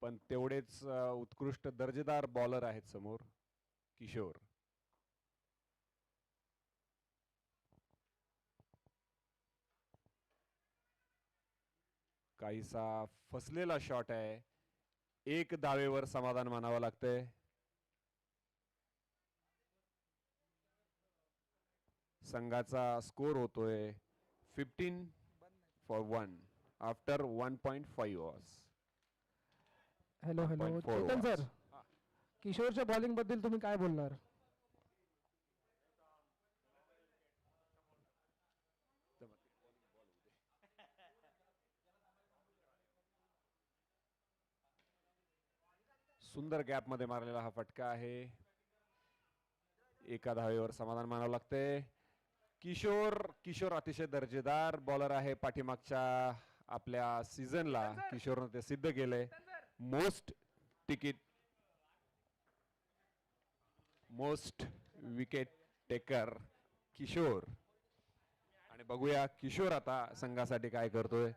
पण तेवढेच उत्कृष्ट दर्जेदार बॉलर आहेत समोर किशोर. काहीसा फसलेला शॉट आहे. 1 धावेवर समाधान मानावं लागतंय. संघाचा स्कोर होतोय 15-1 after 1.5 overs. Hello hello Chetan sir, किशोरच्या बॉलिंग बद्दल तुम्ही काय बोलणार? सुंदर गॅप मध्ये मारलेला हा फटका आहे. 1 धावेवर समाधान मानावं लागतंय. किशोर अतिशय दर्जेदार बॉलर आहे. पाठीमागच्या आपल्या सीझनला किशोरने ते सिद्ध केलंय. Most wicket taker Kishor. आणि बघूया किशोर आता संघासाठी काय करतोय.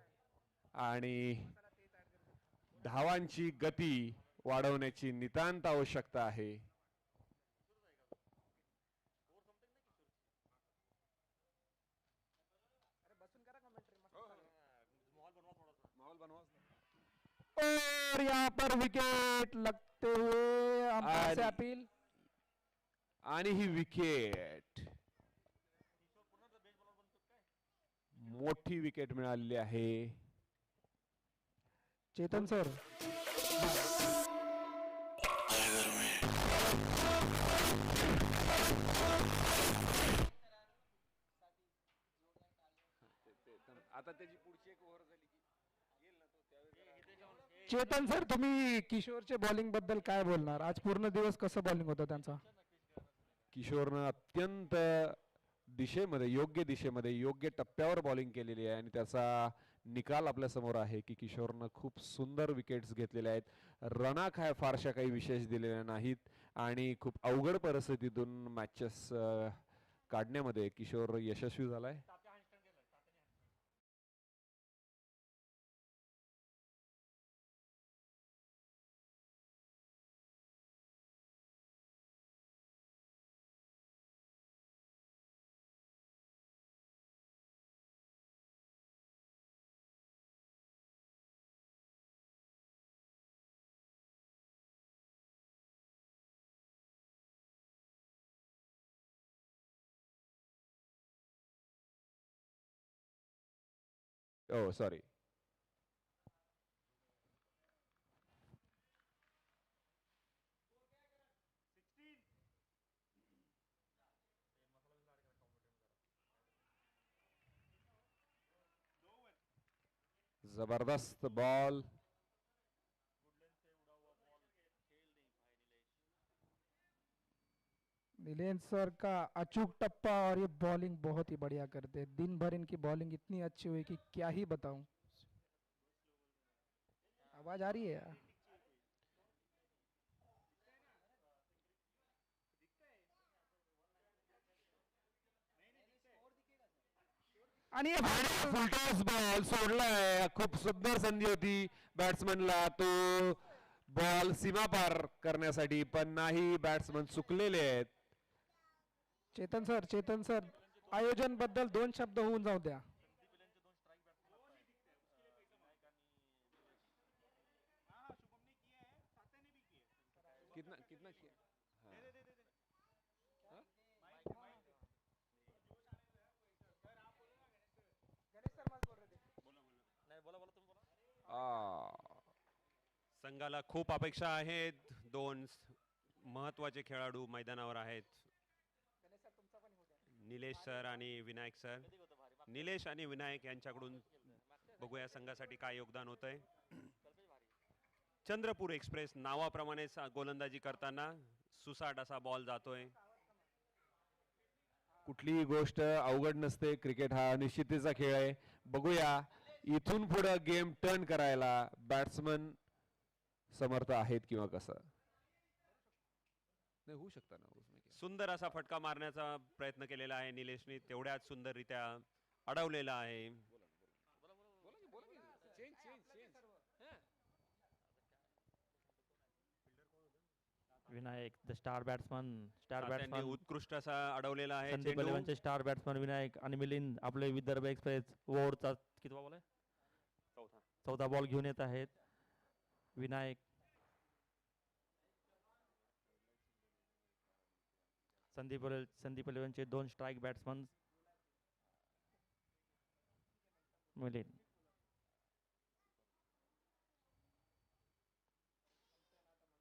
आणि धावांची गती वाढवण्याची नितांत आवश्यकता आहे. और यहाँ पर विकेट लगते हुए अंपायर से अपील. आणि ही विकेट, मोठी विकेट मिळालेली आहे. चेतन सर, आता त्याची पुढची एक ओव्हर झाली की चेतन सर, तुम्ही किशोरचे बॉलिंग बद्दल काय बोलणार? आज पूर्ण दिवस कसं बॉलिंग होतं त्यांचा? किशोरनं अत्यंत दिशेमध्ये, योग्य दिशेमध्ये, योग्य टप्प्यावर बॉलिंग केलेली आहे आणि त्याचा निकाल आपल्या समोर आहे की किशोरनं खूप सुंदर विकेट्स घेतलेल्या आहेत. रना फारशा काही विशेष दिलेल्या नाहीत आणि खूप अवघड परिस्थितीतून मॅचेस काढण्यामध्ये किशोर यशस्वी झालाय. ओ सॉरी, जबरदस्त बॉल. नीलेश सर का अचूक टप्पा और ये बॉलिंग बहुत ही बढ़िया करते हैं. दिन भर इनकी बॉलिंग इतनी अच्छी हुई कि क्या ही बताऊं. आवाज आ रही है यार? आणि हे फुलटॉस बॉल सोडलाय. खूप सुंदर संधी होती बॅट्समनला तो बॉल सीमा पार करण्यासाठी, पण नाही, बॅट्समन चुकलेले आहेत. चेतन सर, आयोजन बद्दल 2 शब्द होऊन जाऊ द्या. कितना कितना संघाला खूप अपेक्षा आहेत. 2 महत्वाचे खेळाडू मैदानावर आहेत, निलेश सर आणि विनायक सर. निलेश आणि विनायक यांच्याकडून बघूया संघासाठी काय योगदान होतंय. चंद्रपूर एक्सप्रेस नावाप्रमाणे गोलंदाजी करताना सुसाट असा बॉल जातोय. कुठलीही गोष्ट अवघड नसते. क्रिकेट हा अनिश्चिततेचा खेळ आहे. बघूया इथून पुढे गेम टर्न करायला बॅट्समन समर्थ आहेत किंवा कसं. नाही होऊ शकतं ना. सुंदर असा फटका मारण्याचा प्रयत्न केलेला आहे निलेशने, तेवढ्याच सुंदररित्या अडवलेला आहे. विनायक द स्टार बॅट्समन उत्कृष्ट असा अडवलेला आहे. संदीप बलेवनचे स्टार बॅट्समन विनायक आणि मिलिंद आपले विदर्भ एक्सप्रेस ओव्हरचा कितवा बॉल आहे? चौथा बॉल घेऊन येत आहेत. विनायक, संदीप बलेवनचे 2 स्ट्राईक बॅट्समन. मिलिंद,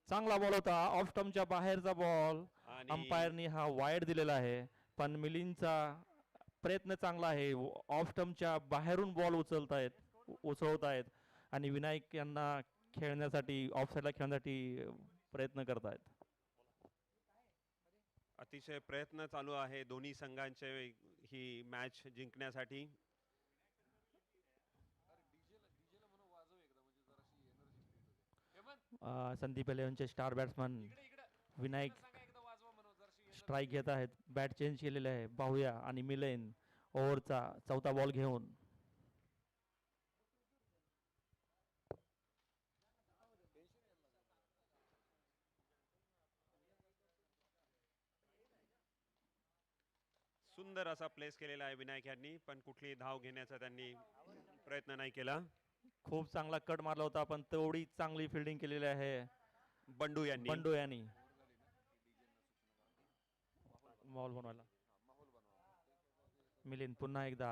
चांगला बॉल होता, ऑफ स्टंपच्या बाहेरचा बॉल. अंपायरनी हा वाईड दिलेला आहे, पण मिलिंदचा प्रयत्न चांगला आहे. ऑफ स्टंपच्या बाहेरून बॉल उचलत आहेत आणि विनायक यांना खेळण्यासाठी, ऑफ साईडला खेळण्यासाठी प्रयत्न करतायत. अतिशय प्रयत्न चालू आहे दोन्ही संघांचे ही मॅच जिंकण्यासाठी. संदीप बलेवनचे स्टार बॅट्समन विनायक स्ट्राईक घेत आहेत. बॅट चेंज केलेले आहे, पाहूया. आणि मिलिंद ओव्हरचा चौथा बॉल घेऊन सुंदर असा प्लेस केलेला आहे विनायक यांनी, पण कुठली धाव घेण्याचा त्यांनी प्रयत्न नाही केला. खूप चांगला कट मारला होता, पण तेवढी चांगली फिल्डिंग केलेली आहे बंडू यांनी. बंडू यांनी. बॉल बनवायला मिलिंद पुन्हा एकदा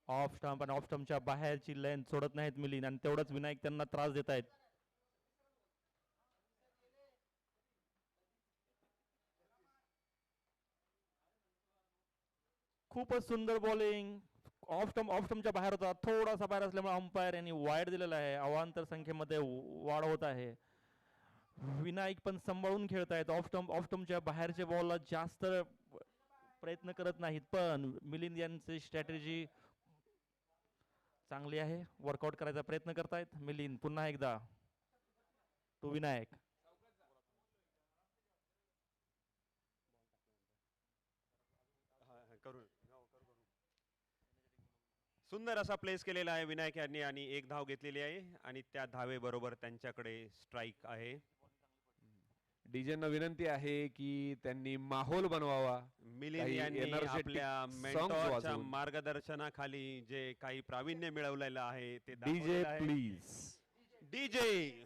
ऑफ स्टंप आणि ऑफ स्टंपच्या बाहेरची लेंथ सोडत नाहीत मिलिंद, आणि तेवढंच विनायक त्यांना त्रास देत आहेत. खूपच सुंदर बॉलिंग. ऑफ स्टंपच्या बाहेर होता, थोडासा बाहेर असल्यामुळे अंपायर यांनी वाईड दिलेला आहे. अवांतर संख्येमध्ये वाढ होत आहे. विनायक पण सांभाळून खेळत आहेत. ऑफ स्टंपच्या बाहेरच्या बॉलला जास्त प्रयत्न करत नाहीत, पण मिलिंद यांची स्ट्रॅटेजी चांगली आहे. वर्कआउट करायचा प्रयत्न करतायत मिलिंद. पुन्हा एकदा तो विनायक. सुंदर असा प्लेस केलेला आहे विनायक यांनी आणि एक धाव घेतलेली आहे आणि त्या धावेबरोबर त्यांच्याकडे स्ट्राईक आहे. डीजेंना विनंती आहे की त्यांनी माहोल बनवावा. मिलिंद काही यांनी energetic आपल्या songs मेंटॉरच्या वाजवून. मार्गदर्शनाखाली जे काही प्रावीण्य मिळवलेलं आहे ते डीजे दाखवलेलं आहे. प्लीज. डीजे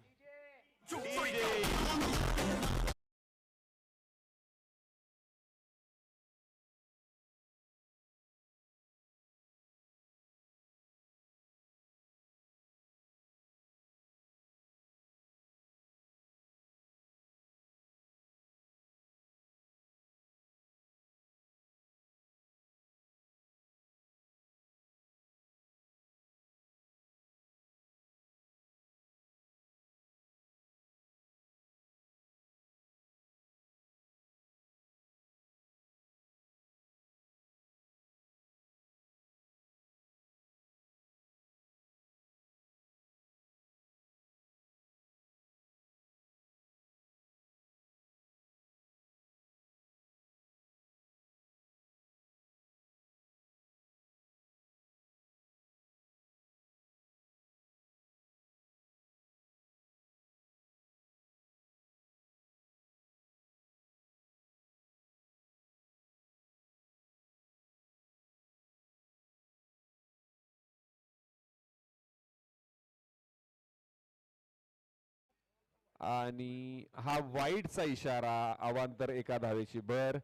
आणि हा वाईटचा इशारा, अवांतर एका धावेची भर.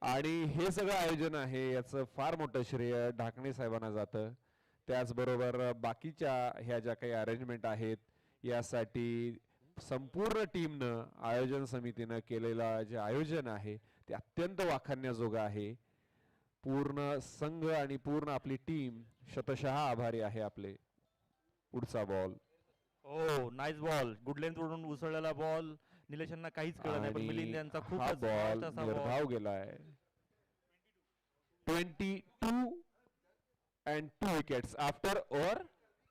आणि हे सगळं आयोजन आहे याचं फार मोठं श्रेय ढाकणे साहेबांना जातं. त्याचबरोबर बाकीच्या ह्या ज्या काही अरेंजमेंट आहेत यासाठी संपूर्ण टीमनं, आयोजन समितीनं केलेलं जे आयोजन आहे ते अत्यंत वाखाणण्याजोगं आहे. पूर्ण संघ आणि पूर्ण आपली टीम शतशः आभारी आहे आपले. पुढचा बॉल. हो, नाईस बॉल. गुड लेंथ वरून उसळलेला बॉल. निलेश यांना काहीच कळलं नाही, पण मिलिंद यांचा हा खूपच बॉल fast असा निर्धाव गेलाय. 22 and 2 wickets after over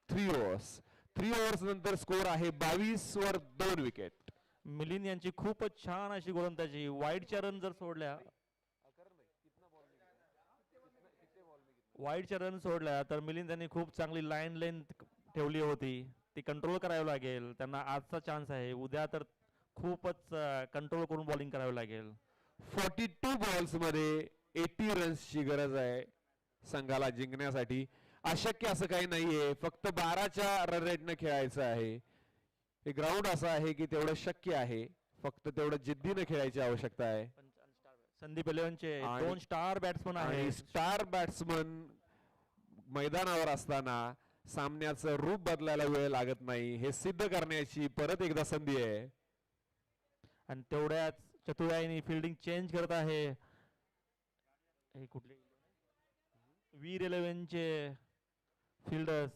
3 overs. 3 overs नंतर स्कोर आहे 22 वर 2 विकेट. मिलिंद यांची खूपच छान अशी गोलंदाजी. वाईडच्या रन जर सोडल्या तर मिलिंद यांनी खूप चांगली लाईन लेंथ ठेवली होती, ती कंट्रोल करावी लागेल त्यांना. आजचा चान्स आहे, उद्या तर खूपच कंट्रोल करून बॉलिंग करावी लागेल. 42 बॉल्स मध्ये 80 रन्सची गरज आहे संघाला जिंकण्यासाठी. अशक्य असं काही नाहीये, फक्त 12च्या रन रेटनं खेळायचं आहे. हे ग्राउंड असं आहे की तेवढं शक्य आहे, फक्त तेवढं जिद्दीनं खेळायची आवश्यकता आहे. संदीप इलेव्हनचे आणि- 2 स्टार बॅट्समन आणि आहेत. स्टार बॅट्समन मैदानावर असताना सामन्याचं रूप बदलायला वेळ लागत नाही, हे सिद्ध करण्याची परत एकदा संधी आहे. आणि तेवढ्याच चतुराईने फिल्डिंग चेंज करत आहे. हे कुठले वीर 11चे फिल्डर्स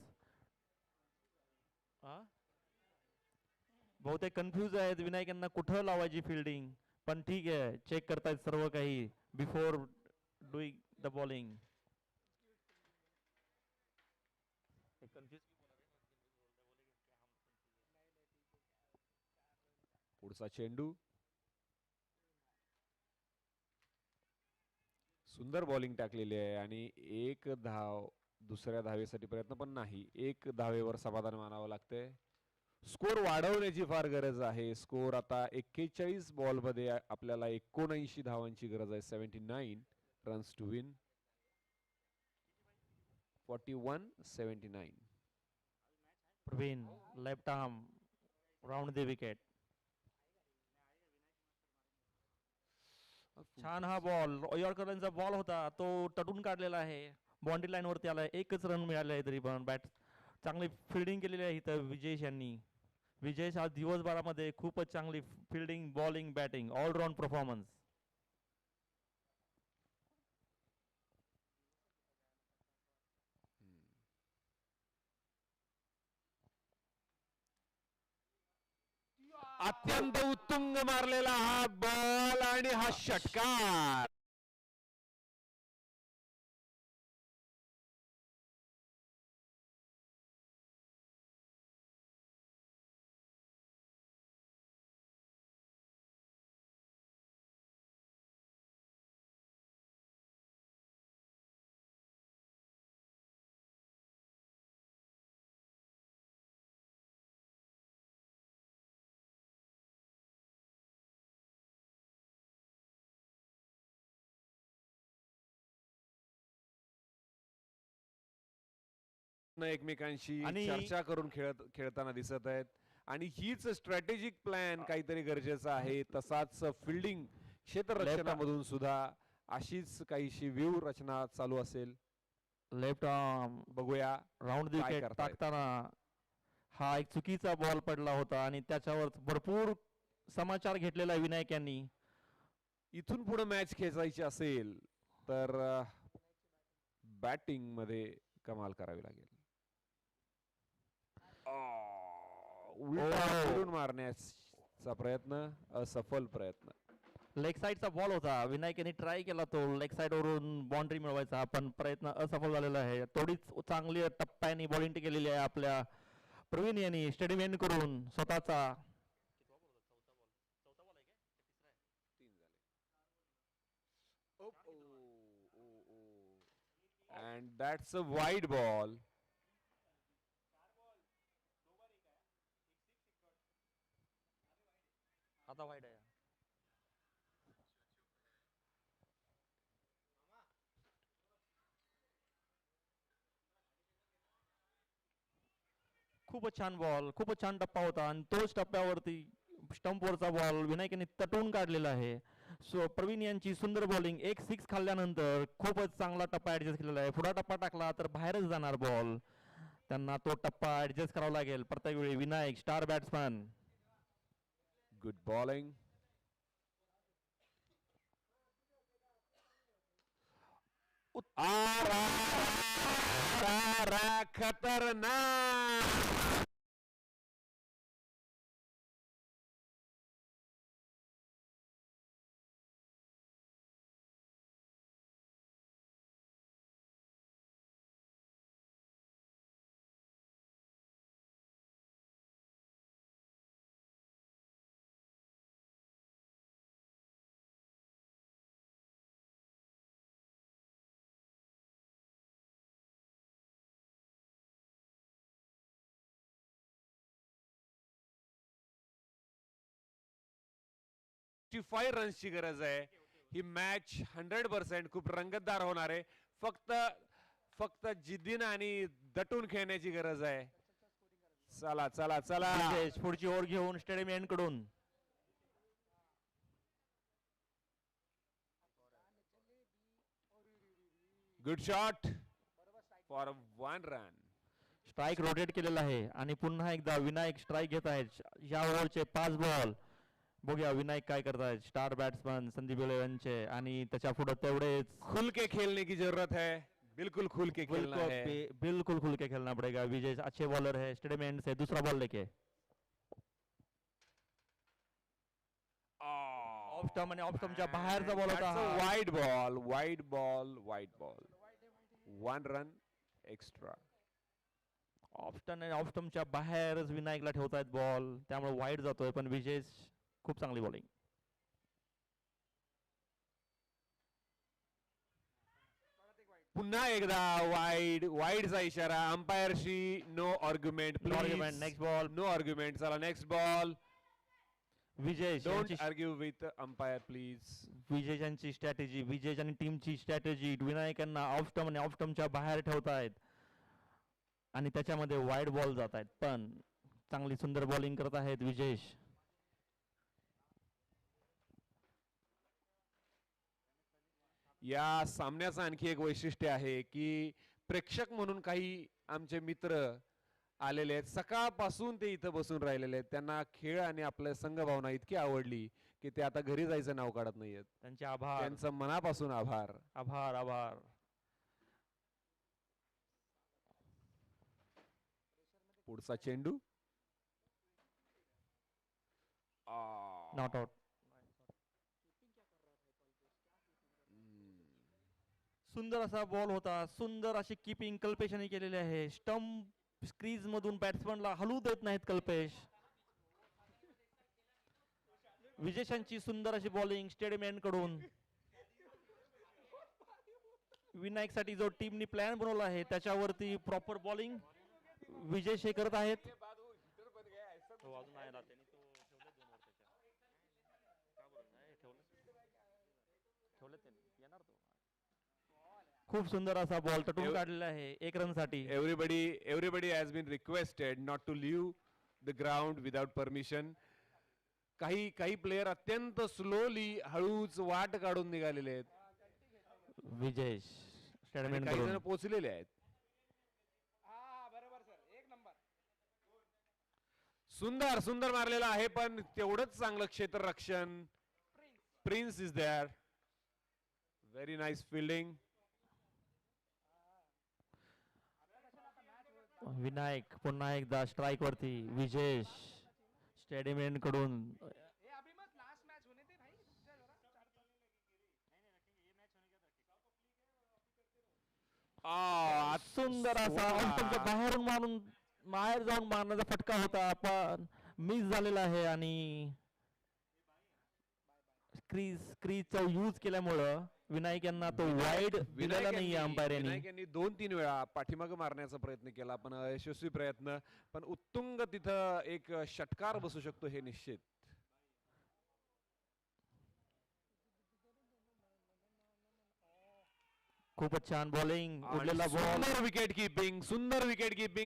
बहुतेक कन्फ्यूज आहेत विनायक यांना कुठं लावायची फिल्डिंग, पण ठीक आहे, चेक करतायत सर्व काही बिफोर डुईंग द बॉलिंग. पुढचा चेंडू. सुंदर बॉलिंग टाकलेली आहे आणि एक धाव, दुसऱ्या धावेसाठी प्रयत्न पण नाही, एक धावेवर समाधान मानावं लागतंय. स्कोर वाढवण्याची फार गरज आहे. स्कोर आता 41 बॉल मध्ये आपल्याला 79 धावांची गरज आहे. 79 runs to win. 41-79. Praveen left arm round the wicket. छान हा बॉल यॉर्करचा बॉल होता तो तटून काढलेला आहे. बाउंड्री लाईन वरती आलाय. एकच रन मिळाले तरी पण बॅट चांगली फिल्डिंग केलेली आहे इथं विजयेश यांनी. विजयेश आज दिवसभरामध्ये खूपच चांगली fielding bowling batting all around performance. अत्यंत उत्तुंग मारलेला हा बॉल आणि हा षटकार. एकमेकांशी आणि- चर्चा करून खेळताना दिसत आहेत आणि हीच स्ट्रॅटेजिक प्लॅन काहीतरी गरजेचं आहे. तसाच फिल्डिंग क्षेत्ररक्षणामधून सुद्धा अशीच काहीशी व्यूह रचना चालू असेल. लेफ्ट आर्म बघूया राऊंड द काय विकेट करतायत. टाकताना हा एक चुकीचा बॉल पडला होता आणि त्याच्यावर भरपूर समाचार घेतलेला आहे विनायक यांनी. इथून पुढे मॅच खेचायची असेल तर बॅटिंग मध्ये कमाल करावी लागेल. उलटा फिरून मारण्याचा प्रयत्न असफल प्रयत्न. लेग साईडचा बॉल होता. विनायक यांनी ट्राय केला तो लेग साइड वरून बाउंड्री मिळवायचा पण प्रयत्न असफल झालेला आहे. थोडीच चांगली टप्प्याने बॉलिंग केलेली आहे आपल्या प्रवीण यांनी स्टेडियम एंड करून स्वतःचा. And that's a wide ball. आता वाईड आहे. खूपच छान बॉल खूपच छान टप्पा होता आणि तोच टप्प्यावरती स्टंपवरचा बॉल विनायक यांनी तटून काढलेला आहे. सो प्रवीण यांची सुंदर बॉलिंग. एक 6 खाल्ल्यानंतर खूपच चांगला टप्पा ऍडजस्ट केलेला आहे. पुढा टप्पा टाकला तर बाहेरच जाणार बॉल. त्यांना तो टप्पा ऍडजस्ट करावा लागेल प्रत्येक वेळी. Vinayak star batsman. Good bowling. खतरनाक. रन्सची गरज आहे. ही मॅच 100% खूप रंगतदार होणार आहे. फक्त जिद्दीनं आणि दटून खेळण्याची गरज आहे. चला चला चला. विजयेश पुढची ओव्हर घेऊन स्टेडियम एंड कडून. Good shot for 1 run. Strike rotate केलेला आहे आणि पुन्हा एकदा विनायक स्ट्राईक घेत आहेत. या ओव्हरचे 5 बॉल. बघूया विनायक काय करतायत. स्टार बॅट्समन संदीप येळे यांचे आणि त्याच्या पुढे तेवढेच खुल के खेलने की जरूरत है. बिल्कुल खुल के खेलना है. बिल्कुल खुल के खेलना पड़ेगा. विजय अच्छे बॉलर है. स्टेडियम एंड से दूसरा बॉल लेके ऑफ स्टंप आणि ऑफ स्टंपच्या बाहेरचा बॉल होता. Wide ball wide ball wide ball. 1 run extra. Of stump आणि ऑफ स्टंपच्या बाहेरच विनायकला ठेवतायत बॉल त्यामुळे वाईड जातोय पण विजय खूप चांगली बॉलिंग. पुन्हा एकदा वाईडचा इशारा. अंपायरशी no argument please. Next ball. No argument. चला next ball. Vijay don't argue with umpire please. विजयची स्ट्रॅटेजी विजय आणि टीमची स्ट्रॅटेजी विनायकांना ऑफ स्टंप आणि ऑफ स्टंपच्या बाहेर ठेवतायत. आणि त्याच्यामध्ये वाईड बॉल जात आहेत, पण चांगली सुंदर बॉलिंग करत आहेत विजेश. या सामन्याचं आणखी एक वैशिष्ट्य आहे की प्रेक्षक म्हणून काही आमचे मित्र आलेले आहेत. सकाळपासून ते इथं बसून राहिलेले आहेत. त्यांना खेळ आणि आपल्या संघभावना इतकी आवडली की ते आता घरी जायचं नाव काढत नाहीयेत. त्यांचे आभार, त्यांचं मनापासून आभार. आभार, आभार. पुढचा चेंडू नॉट आउट. सुंदर असा बॉल होता, सुंदर अशी किपिंग कल्पेशने केलेली आहे. स्टंप क्रीज मधून बॅट्समनला हलू देत नाहीत कल्पेश. विजेशांची सुंदर अशी बॉलिंग स्टेडियम कडून. विनायक साठी जो टीमनी प्लॅन बनवला आहे त्याच्यावरती प्रॉपर बॉलिंग विजेश हे करत आहेत. खूप सुंदर असा बॉल तटून काढलेला आहे 1 रन साठी. Everybody has been requested not to leave the ground without permission. काही प्लेयर अत्यंत स्लोली हळूच वाट काढून निघालेले आहेत. विजेश स्टेडियम काही जण पोहोचलेले आहेत. सुंदर सुंदर मारलेला आहे, पण तेवढंच चांगलं क्षेत्ररक्षण. Prince is there. Very nice fielding. Vinayak पुन्हा एकदा स्ट्राईक वरती. विजेश स्टेडियम कडून. सुंदर असा बाहेरून मारून बाहेर जाऊन मारण्याचा फटका होता, पण मिस झालेला आहे. आणि क्रीजचा यूज केल्यामुळं विनायक यांना तो वाईड दिलेला नाही अंपायर यांनी. 2-3 वेळा पाठीमागे मारण्याचा प्रयत्न केला, पण यशस्वी प्रयत्न. पण उत्तुंग तिथं एक षटकार बसू शकतो हे निश्चित. खूपच छान बॉलिंग. उडलेला बॉल. सुंदर विकेट कीपिंग. सुंदर विकेट कीपिंग.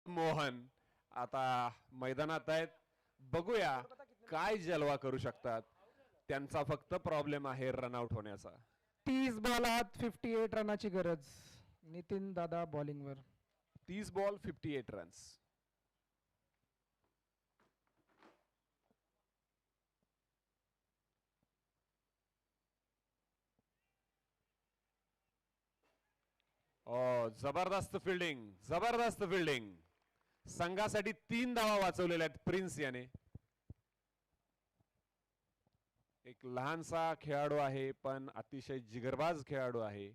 मोहन आता मैदानात आहेत. बघूया काय जलवा करू शकतात. त्यांचा फक्त प्रॉब्लेम आहे रनआउट होण्याचा. 30 बॉलात 58 रनाची गरज. नितीन दादा बॉलिंग वर. 30 बॉल 58 रन्स. जबरदस्त फिल्डिंग. जबरदस्त फिल्डिंग. संघासाठी 3 धावा वाचवलेल्या आहेत प्रिन्स याने. एक लहानसा खेळाडू आहे, पण अतिशय जिगरबाज खेळाडू आहे.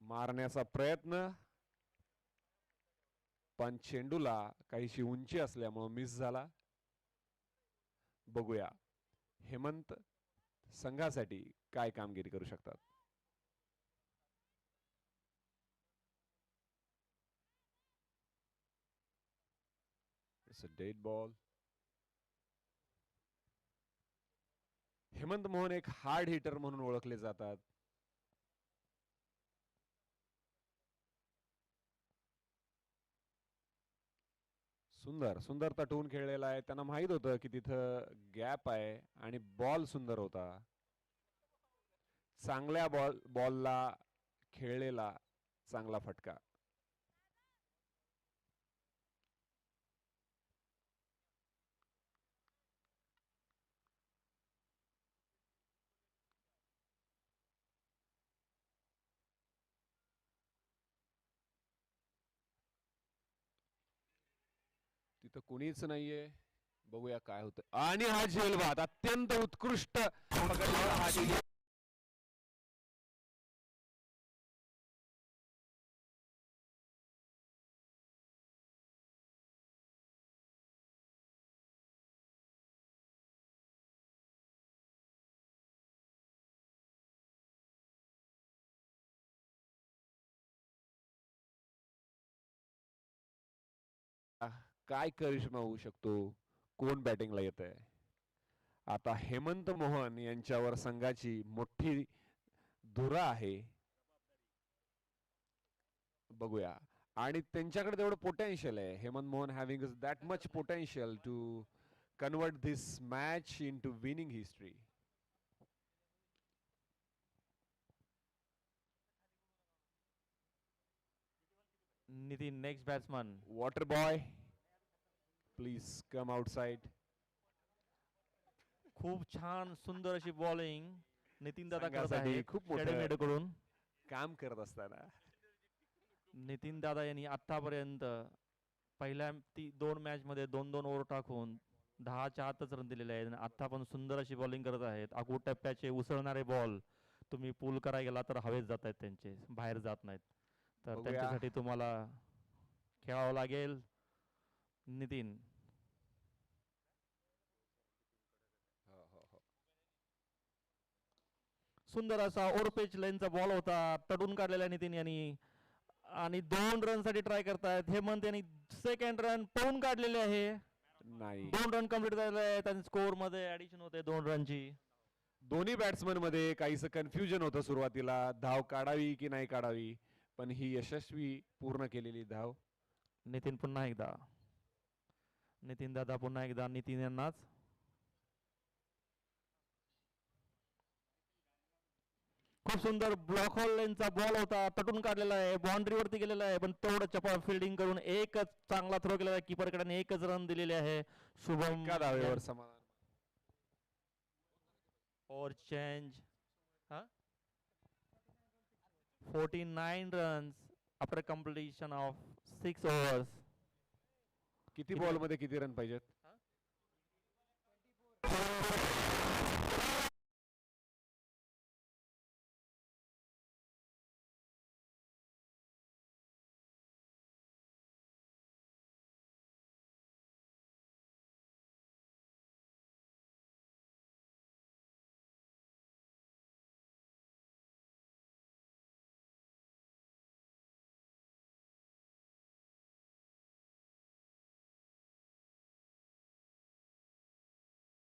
मारण्याचा प्रयत्न, पण चेंडूला काहीशी उंची असल्यामुळे मिस झाला. बघूया हेमंत संघासाठी काय कामगिरी करू शकतात. It's a dead ball. Hemant Mohan एक हार्ड हिटर म्हणून ओळखले जातात. सुंदर सुंदर तटवून खेळलेला आहे. त्यांना माहित होतं की तिथं गॅप आहे आणि बॉल सुंदर होता. चांगल्या बॉलला खेळलेला चांगला फटका. इथं कुणीच नाहीये. बघूया काय होतं. आणि हा झेलबाद अत्यंत उत्कृष्ट पकडलेला हा झेल. काय करिश्मा होऊ शकतो, कोण बॅटिंगला येत आहे. आता हेमंत मोहन यांच्यावर संघाची मोठी धुरा आहे. बघूया. आणि त्यांच्याकडे तेवढं पोटेन्शियल आहे. Hemant Mohan having that much potential to convert this match in to winning history. Nitin next batsman. Water boy please come outside. खूप छान सुंदर अशी बॉलिंग नितीन दादा करत संघासाठी आहेत खूप मोठं शेडेमेड कडून. काम करत असताना नितीन दादा यांनी आतापर्यंत पहिल्या 2 मॅच मध्ये 2-2 ओव्हर टाकून 10च्या आतच रन दिलेले आहेत. आता पण सुंदर अशी बॉलिंग करत आहेत. अगोदर टप्प्याचे उसळणारे बॉल तुम्ही पूल करायला गेला तर हवेत जात आहेत, त्यांचे बाहेर जात नाहीत. तर बघूया. त्यांच्यासाठी तुम्हाला खेळावं लागेल. नितीन सुंदर असा ओव्हरपिच लेनचा बॉल होता, तडून काढलेला नितीन यांनी. आणि 2 रन साठी ट्राय करतायत. हेमंत यांनी सेकंड रन पळून काढलेले आहे. नाही. 2 रन कंप्लीट झालेले आहेत आणि स्कोर मध्ये ऍडिशन होते 2 रनची. दोन्ही बॅट्समन मध्ये काहीसं कन्फ्युजन होतं सुरुवातीला, धाव काढावी की नाही काढावी, पण ही यशस्वी पूर्ण केलेली धाव. नितीन पुन्हा एकदा. नितीन दादा पुन्हा एकदा नितीन यांनाच. खूप सुंदर ब्लॉक होल लेनचा बॉल होता, तटून काढलेला आहे, बाउंड्री वरती गेलेला आहे, पण तेवढं चपळ फिल्डिंग करून एकच चांगला थ्रो केलेला आहे. कीपर कडे एकच रन दिलेले आहे. शुभम एका धावेवर समाधान. और change 49 runs after completion of 6 overs. किती बॉल मध्ये किती रन पाहिजेत?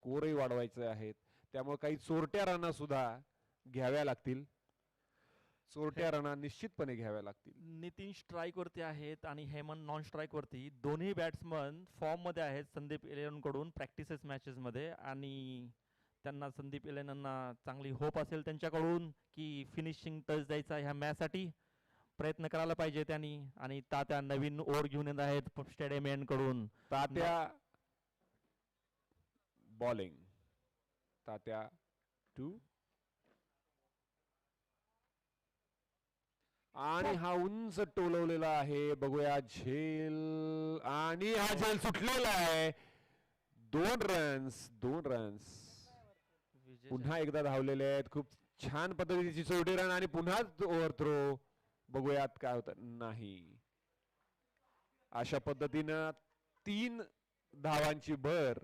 स्कोरही वाढवायचे आहेत, त्यामुळे काही चोरट्या रना सुद्धा घ्याव्या लागतील. चोरट्या रना निश्चितपणे घ्याव्या लागतील. नितीन स्ट्राईक वरती आहेत आणि हेमंत नॉन स्ट्राईक वरती. दोन्ही बॅट्समन फॉर्म मध्ये आहेत संदीप इलेवन कडून प्रॅक्टिसेस मॅचेस मध्ये. आणि त्यांना संदीप इलेवनना चांगली होप असेल त्यांच्याकडून की फिनिशिंग टच द्यायचा ह्या मॅच साठी. प्रयत्न करायला पाहिजे त्यांनी. आणि तात्या नवीन ओव्हर घेऊन येत आहेत स्टेडियम एंड कडून. तात्या बॉलिंग. तात्या 2. आणि हा उंच टोलवलेला आहे. बघूया झेल. आणि हा झेल सुटलेला आहे. 2 रन्स. पुन्हा एकदा धावलेले आहेत. खूप छान पद्धतीची चौथी रन आणि पुन्हा ओव्हर थ्रो. बघूयात काय होतं. नाही. अशा पद्धतीनं 3 धावांची भर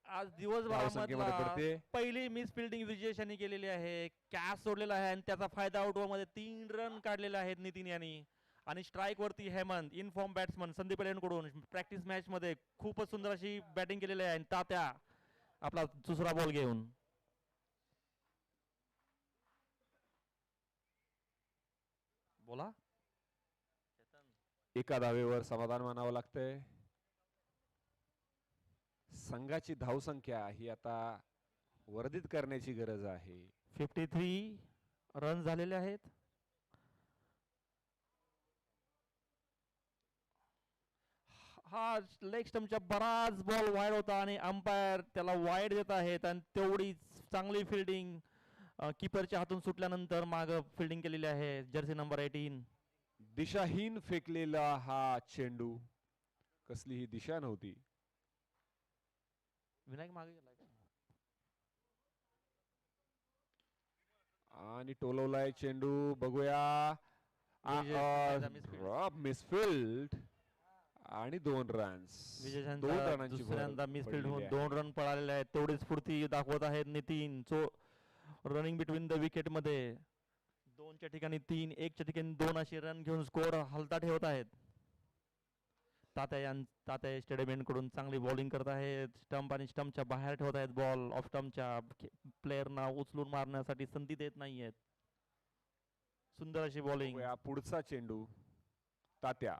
आज धावसंख्येमध्ये दिवसभरामध्ये पडते. पहिली मिस फिल्डिंग विजयशांनी केलेली आहे. कॅच सोडलेला आहे आणि त्याचा फायदा आउट मध्ये 3 रन काढलेले आहेत नितीन यांनी. आणि स्ट्राईक वरती Hemant in form batsman Sandeep कडून प्रॅक्टिस मॅच मध्ये खूपच सुंदर अशी बॅटिंग केलेली आहे. आणि तात्या आपला दुसरा बॉल घेऊन. बोला. एका धावेवर समाधान मानावं लागतंय. संघाची धावसंख्या ही आता वर्धित करण्याची गरज आहे. 53 रन झालेले आहेत. हा लेग स्टंपच्या बराच बॉल वाईड होता आणि अंपायर त्याला वाईड देत आहेत. आणि तेवढीच चांगली फिल्डिंग कीपरच्या हातून सुटल्यानंतर माग फिल्डिंग केलेली आहे जर्सी नंबर 18. दिशाहीन फेकलेला हा चेंडू. कसलीही दिशा नव्हती. विनायक मागे गेलाय का? आणि टोलवलाय चेंडू बघूया विजय पहिल्यांदा misfield. मिसफिल्ड आणि 2 रन्स. 2 विजय रनांची भर दुसऱ्यांदा मिसफिल्ड पडलेली होऊन आहे. 2 रन पळालेले आहेत. तेवढीच स्फूर्ती दाखवत आहेत Nitin running between the wicket मध्ये 2च्या ठिकाणी 3, 1च्या ठिकाणी 2 अशी रन घेऊन स्कोअर हलता ठेवत आहेत. तात्या स्टेडियम कडून चांगली बॉलिंग करत आहेत. स्टंप आणि स्टंपच्या बाहेर ठेवत आहेत बॉल. ऑफ स्टंपच्या प्लेअरना उचलून मारण्यासाठी संधी देत नाहीयेत. सुंदर अशी बॉलिंग. बघूया पुढचा चेंडू तात्या.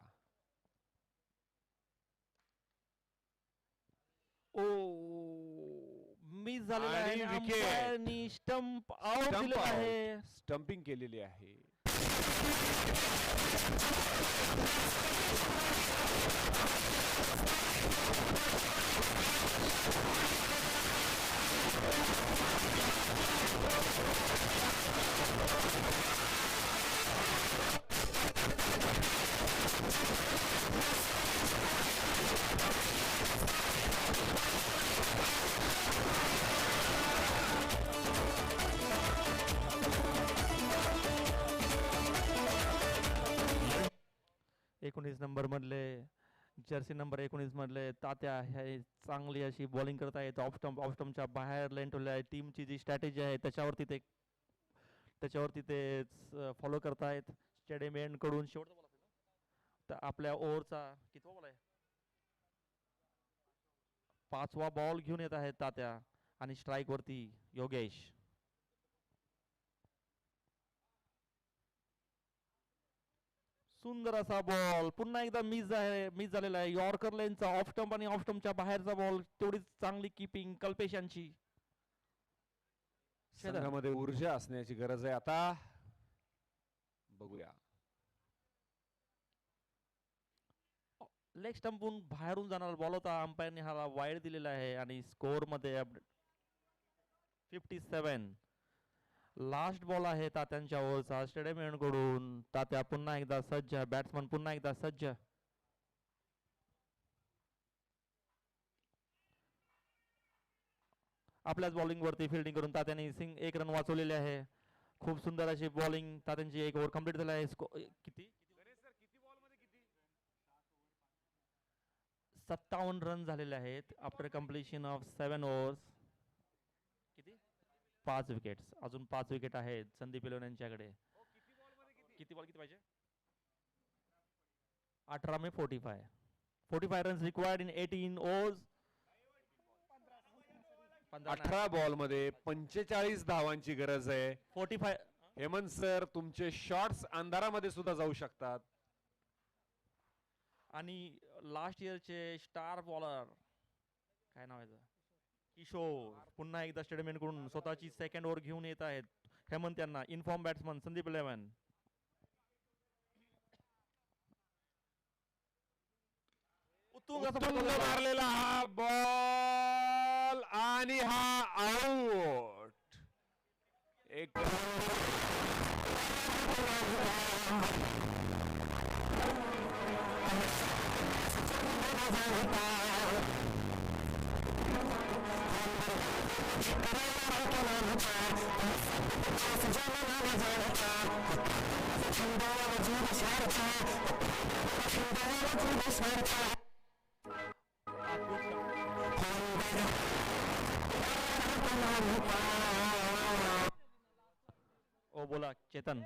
ओ मिस झालेला आणि आहे. wicket. अंपायरनी स्टंप आउट दिलेला आहे. स्टंपिंग केलेली आहे. एकोणीस नंबर मधले जर्सी नंबर 19 मधले तात्या हे चांगली अशी बॉलिंग करत आहेत. ऑफ स्टंपच्या बाहेर लेन ठेवले आहे. टीमची जी स्ट्रॅटेजी आहे त्याच्यावरती ते फॉलो करतायत. स्टेडियम एंड कडून शेवटचा बॉल असेल ना? तर आपल्या ओव्हरचा कितवा बॉल आहे? 5वा बॉल घेऊन येत आहेत तात्या आणि स्ट्राईक वरती योगेश. सुंदर असा बॉल पुन्हा एकदा मिस झालेला आहे. यॉर्कर लेनचा ऑफ स्टंप आणि ऑफ स्टंपच्या बाहेरचा बॉल. तेवढीच चांगली किपिंग कल्पेश यांची. संघामध्ये ऊर्जा असण्याची गरज आहे आता. बघूया लेग स्टंपहून बाहेरून जाणारा बॉल होता. अंपायरने हाला वाईड दिलेला आहे आणि स्कोअर मध्ये 57. लास्ट बॉल आहे तात्यांच्या ओव्हरचा. स्टेडियम एंड कडून तात्या पुन्हा एकदा सज्ज. बॅट्समन पुन्हा एकदा सज्ज. आपल्याच बॉलिंग वरती फिल्डिंग करून तात्याने 1 रन वाचवलेले आहे. खूप सुंदर अशी बॉलिंग. तात्यांची 1 ओव्हर कंप्लीट झाली आहे. किती 57 रन झालेले आहेत आफ्टर कम्प्लिशन ऑफ 7 ओव्हर्स. किती 5 विकेट्स. अजून 5 विकेट आहेत संदीप एलोन यांच्याकडे. किती बॉल किती पाहिजे? 18 में 45 runs required in 18 overs. 18 ball मध्ये 45 धावांची गरज आहे. 45. हेमंत सर तुमचे शॉट्स अंधारामध्ये सुद्धा जाऊ शकतात. आणि लास्ट इयरचे स्टार बॉलर काय नाव आहे किशोर पुन्हा एकदा स्टेडियम कडून स्वतःची 2nd ओव्हर घेऊन येत आहेत. हेमंत यांना इन्फॉर्म बॅट्समन संदीप 11. उत्तुंग मारलेला हा बॉल आणि हा आउट. एक ओ बोला चेतन.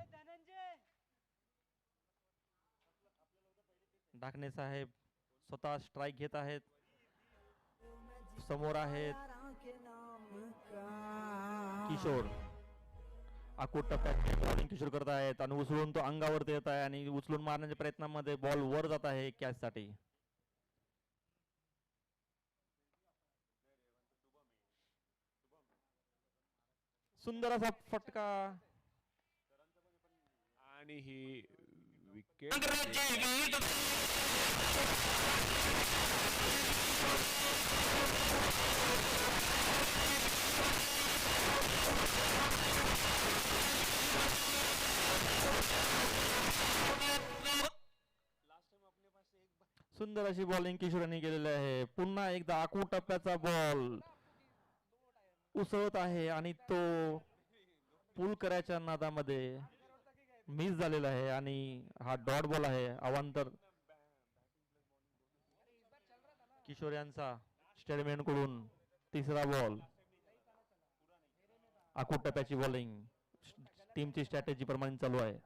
ढाकणे साहेब स्वतः स्ट्राईक घेत आहेत. समोर आहेत किशोर. आकुट टप्प्यात बॉलिंग किशोर करत आहेत आणि उचलून तो अंगावरती येत आहे आणि उचलून मारण्याच्या प्रयत्नामध्ये बॉल वर जात आहे कॅच साठी. सुंदर असा फटका आणि ही विकेट. सुंदर अशी बॉलिंग किशोरांनी केलेली आहे. पुन्हा एकदा आखू टप्प्याचा बॉल उसळत आहे आणि तो पुल करायच्या नादामध्ये मिस झालेला आहे आणि हा डॉट बॉल आहे. अवांतर किशोर यांचा स्टेडमेंट कडून तिसरा बॉल. आखू टप्प्याची बॉलिंग टीमची स्ट्रॅटेजी प्रमाणे चालू आहे.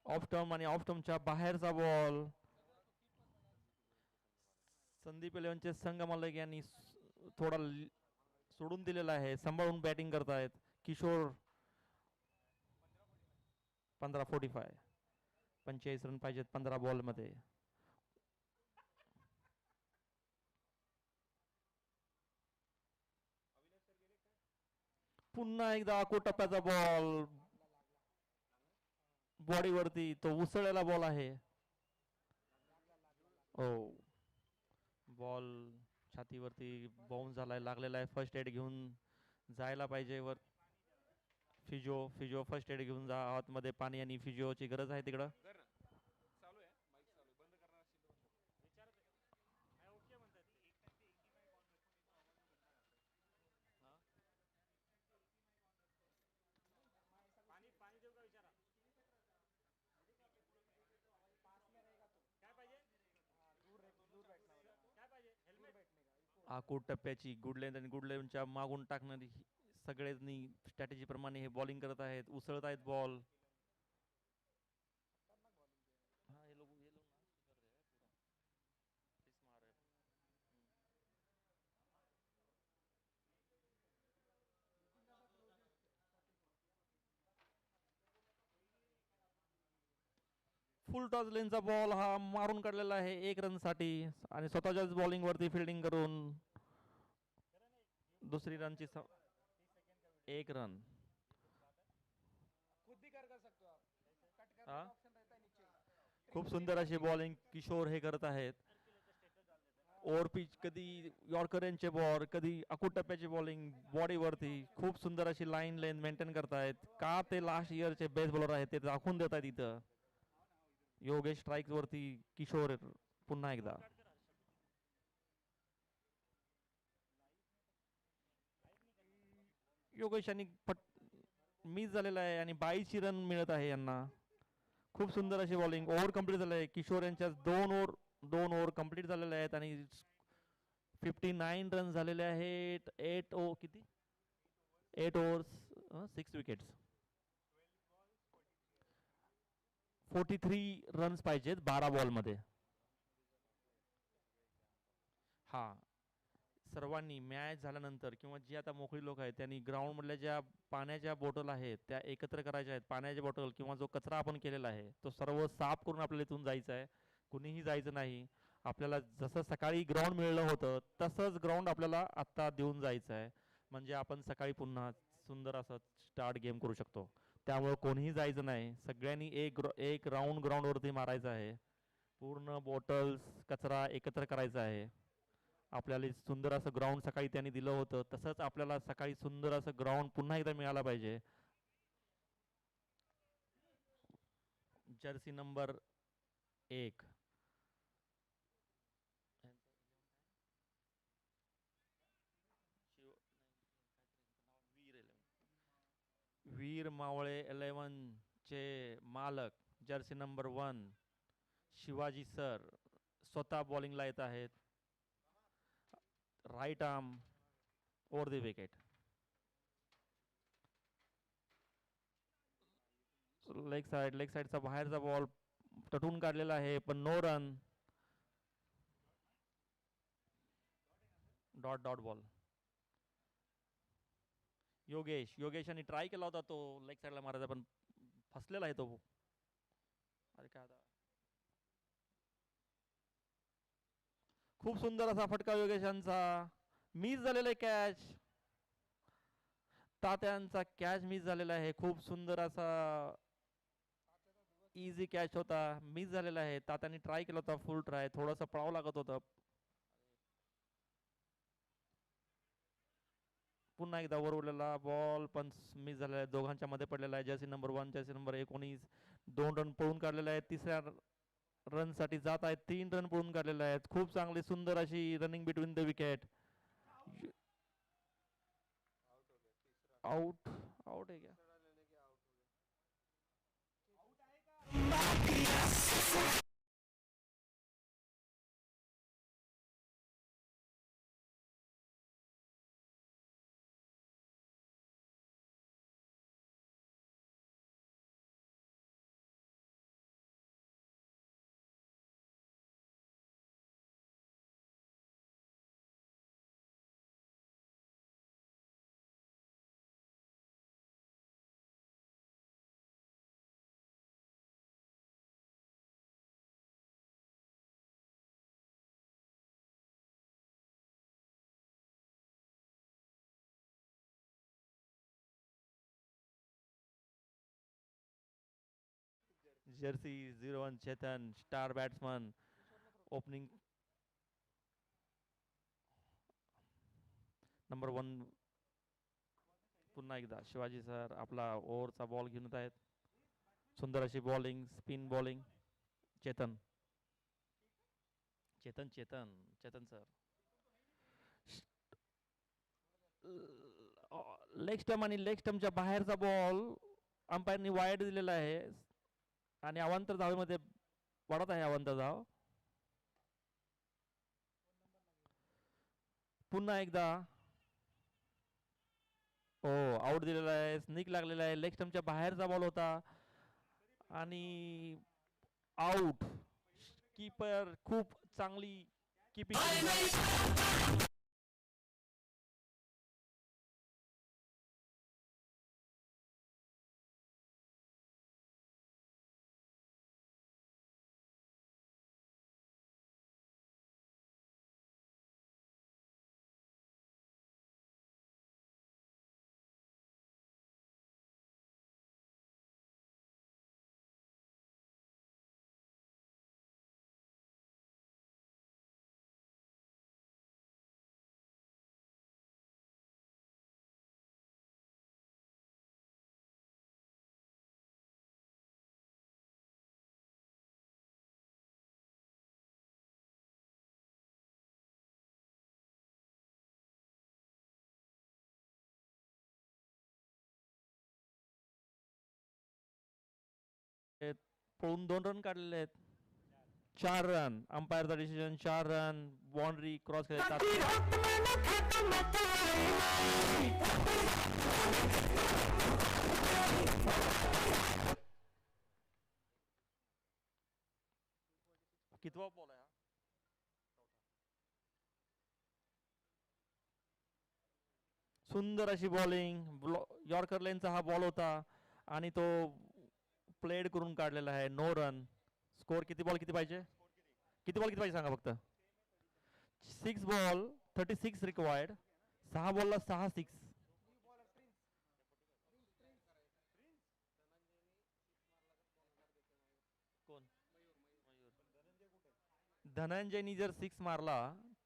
ऑफ टर्म आणि ऑफ टर्मच्या बाहेरचा बॉल. संदीप इलेव्हनचे संघ मालक यांनी थोडा सोडून दिलेला आहे. सांभाळून बॅटिंग करतायत किशोर. 15-45 45 रन पाहिजेत 15 बॉल मध्ये. पुन्हा एकदा आखू टप्प्याचा बॉल बॉडीवरती तो उसळलेला बॉल आहे. ओ बॉल छातीवरती बाउन्स झालाय, लागलेला आहे. फर्स्ट एड घेऊन जायला पाहिजे वर. फिजिओ फर्स्ट एड घेऊन जा. आतमध्ये पाणी आणि फिजिओची गरज आहे तिकडं. आखू टप्प्याची गुड लेंथ आणि गुड लेंथच्या मागून टाकणारी सगळ्यांनी स्ट्रॅटेजी प्रमाणे हे बॉलिंग करत आहेत. उसळत आहेत बॉल. फुल टॉस लेनचा बॉल हा मारून काढलेला आहे 1 रन साठी आणि स्वतःच्याच बॉलिंग वरती फिल्डिंग करून दुसरी रनची 1 रन. खूप सुंदर अशी बॉलिंग किशोर हे करत आहेत. ओव्हर पिच कधी यॉर्कर यांचे बॉल, कधी आखू टप्प्याची बॉलिंग बॉडीवरती खूप सुंदर अशी लाईन लेन मेंटेन करतायत. का ते लास्ट इयरचे बेस्ट बॉलर आहेत ते दाखवून देत आहेत इथं. योगेश स्ट्राईक वरती किशोर पुन्हा एकदा. योगेश यांनी मिस झालेला आहे आणि 22 रन मिळत आहे यांना. खूप सुंदर अशी बॉलिंग. ओव्हर कंप्लीट झालं आहे. किशोर यांच्या 2 ओव्हर कंप्लीट झालेले आहेत आणि 59 रन झालेले आहेत. 8 ओव्हर्स 6 विकेट्स. 43 रन्स पाहिजेत 12 बॉल मध्ये. हा सर्वांनी मॅच झाल्यानंतर किंवा जी आता मोकळी लोक आहेत त्यांनी ग्राउंड मधल्या ज्या पाण्याच्या बॉटल आहेत त्या एकत्र करायच्या आहेत. पाण्याच्या बॉटल किंवा जो कचरा आपण केलेला आहे तो सर्व साफ करून आपल्याला इथून जायचं आहे. कुणीही जायचं नाही. आपल्याला जसं सकाळी ग्राउंड मिळलं होतं तसंच ग्राउंड आपल्याला आत्ता देऊन जायचं आहे. म्हणजे आपण सकाळी पुन्हा सुंदर असं स्टार्ट गेम करू शकतो. त्यामुळे कोणीही जायचं नाही. सगळ्यांनी एक राऊंड ग्राउंड वरती मारायचा आहे. पूर्ण बॉटल्स कचरा एकत्र करायचा आहे. आपल्याला सुंदर असं ग्राउंड सकाळी त्यांनी दिलं होतं तसंच आपल्याला सकाळी सुंदर असं ग्राउंड पुन्हा एकदा मिळाला पाहिजे. जर्सी नंबर 1 वीर मावळे 11 चे मालक जर्सी नंबर 1 शिवाजी सर स्वतः बॉलिंगला येत आहेत. Right arm over the wicket. Leg साइडचा बाहेरचा बॉल तटून काढलेला आहे पण नो रन. Dot ball. योगेशाने ट्राय केला होता तो लेग साइडला मारायचा पण फसलेला आहे तो. अरे काय खूप सुंदर असा फटका योगेशांचा. मिस झालेला कॅच. तात्यांचा कॅच मिस झालेला आहे. खूप सुंदर असा इझी कॅच होता. मिस झालेला आहे. तात्यांनी ट्राय केला होता फुल ट्राय. थोडंसं पळावं लागत होतं. पुन्हा एकदा वर उडलेला बॉल पण मिस झालेला आहे, दोघांच्या मध्ये पडलेला आहे. Jersey number 1 Jersey number 19 2 run पळून काढलेले आहेत. तिसऱ्या रन साठी जात आहेत. 3 रन पळून काढलेले आहेत. खूप चांगली सुंदर अशी running between the wicket. Out out आहे क्या? Jersey 01 Chetan star batsman opening number 1. पुन्हा एकदा शिवाजी सर आपला ओव्हरचा बॉल घेऊन येत आहेत. सुंदर अशी bowling spin bowling. Chetan Chetan Chetan Chetan sir leg stump आणि लेग स्टंपच्या बाहेरचा बॉल अंपायरनी वाईड दिलेला आहे आणि अवांतर धावेमध्ये वाढत आहे अवांतर धाव. पुन्हा एकदा हो आउट दिलेला आहे. स्निक लागलेला आहे. लेग स्टंपच्या बाहेरचा बॉल होता आणि आउट. कीपर खूप चांगली कीपिंग. पळून 2 रन काढलेले आहेत. 4 रन अंपायरचा डिसिजन. 4 रन बाउंड्री क्रॉस केले. कितवा बॉल आहे? सुंदर अशी बॉलिंग. यॉर्कर लेनचा हा बॉल होता आणि तो प्लेड करून काढलेला आहे. No run. स्कोर किती बॉल किती पाहिजे? किती बॉल किती पाहिजे सांगा फक्त. 6 बॉल 36 रिक्वायर्ड. 6 बॉलला 6 6. कोण? धनंजयनी जर 6 मारला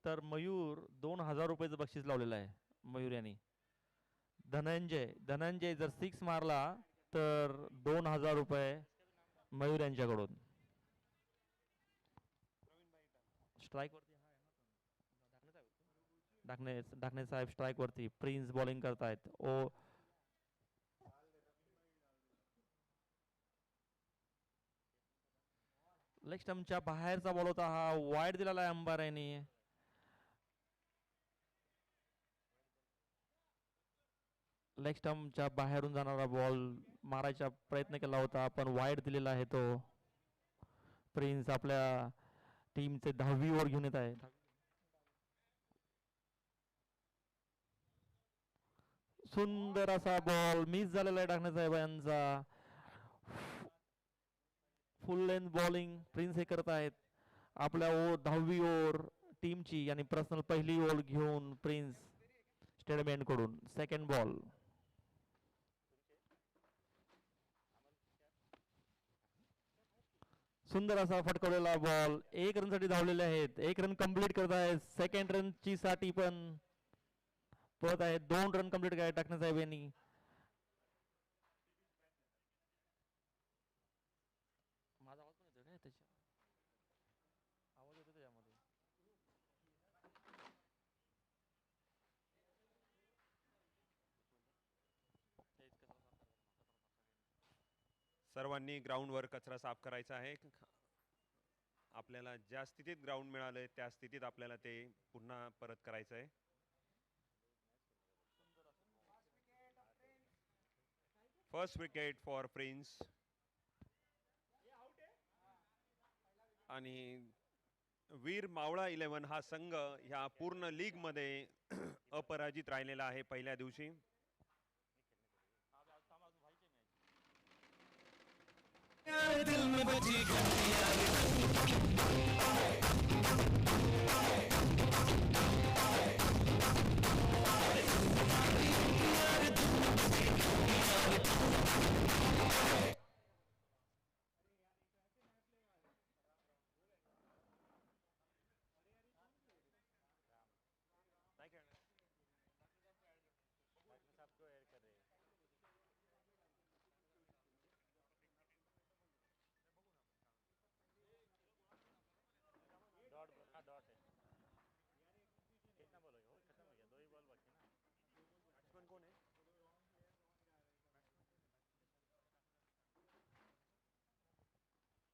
तर मयूर 2000 रुपयाचं बक्षीस लावलेलं आहे. मयूर यांनी धनंजय जर 6 मारला तर 2000 रुपये मयूर यांच्याकडून. स्ट्राईक वरती डाकणे साहेब स्ट्राईक वरती. प्रिन्स बॉलिंग करतायत. ओ लेग स्टंपच्या बाहेरचा बॉल होता. हा वाईड दिलेला आहे अंपायर यांनी. लेग स्टंपच्या बाहेरून जाणारा बॉल मारायचा प्रयत्न केला होता पण वाईड दिलेला आहे तो. प्रिन्स आपल्या टीमचे 10वी ओव्हर घेऊन येत आहे. सुंदर असा बॉल मिस झालेला आहे डाकणे साहेब यांचा. फुल लेंथ बॉलिंग प्रिन्स हे करत आहेत. आपल्या 10वी ओव्हर टीमची आणि पर्सनल पहिली ओव्हर घेऊन प्रिन्स स्टेडियम एंड कडून. Second ball. सुंदर असा फटकवलेला बॉल. 1 रन साठी धावलेले आहेत. 1 रन कंप्लीट करत आहेत. सेकंड रन ची साठी पण पळत आहे 2 रन कंप्लीट टाकण्याचा आहे यांनी. माझा आवाज पण येतोय काय त्याच्या? आवाज येतो त्याच्यामध्ये. सर्वांनी ग्राउंडवर कचरा साफ करायचा आहे. आपल्याला ज्या स्थितीत ग्राउंड मिळालंय त्या स्थितीत आपल्याला ते पुन्हा परत करायचं आहे. First wicket for prince. आणि वीर मावळा 11 हा संघ ह्या पूर्ण लीग मध्ये अपराजित राहिलेला आहे पहिल्या दिवशी. दिल में बजी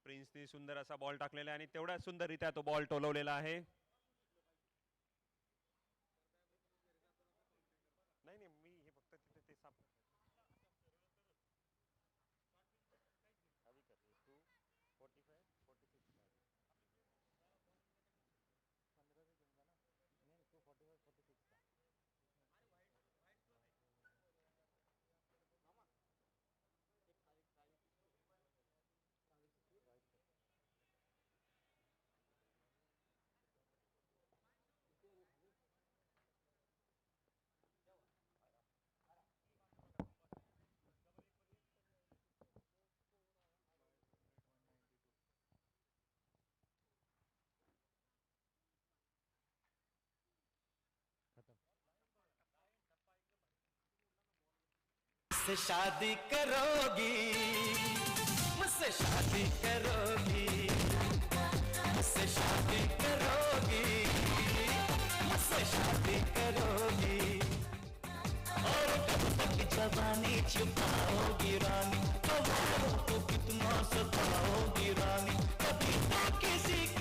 प्रिन्सने सुंदर असा बॉल टाकलेला आहे आणि तेवढ्या सुंदररित्या तो बॉल टोलवलेला आहे. नाही नाही मी हे फक्त तिथे ते साफ मुझसे शादी करोगी, मुझसे शादी करोगी, मुझसे शादी करोगी, मुझसे शादी करोगी, और कब तक जवानी छुपाओगी रानी, तो कितना सताओगी रानी, कभी तो किसी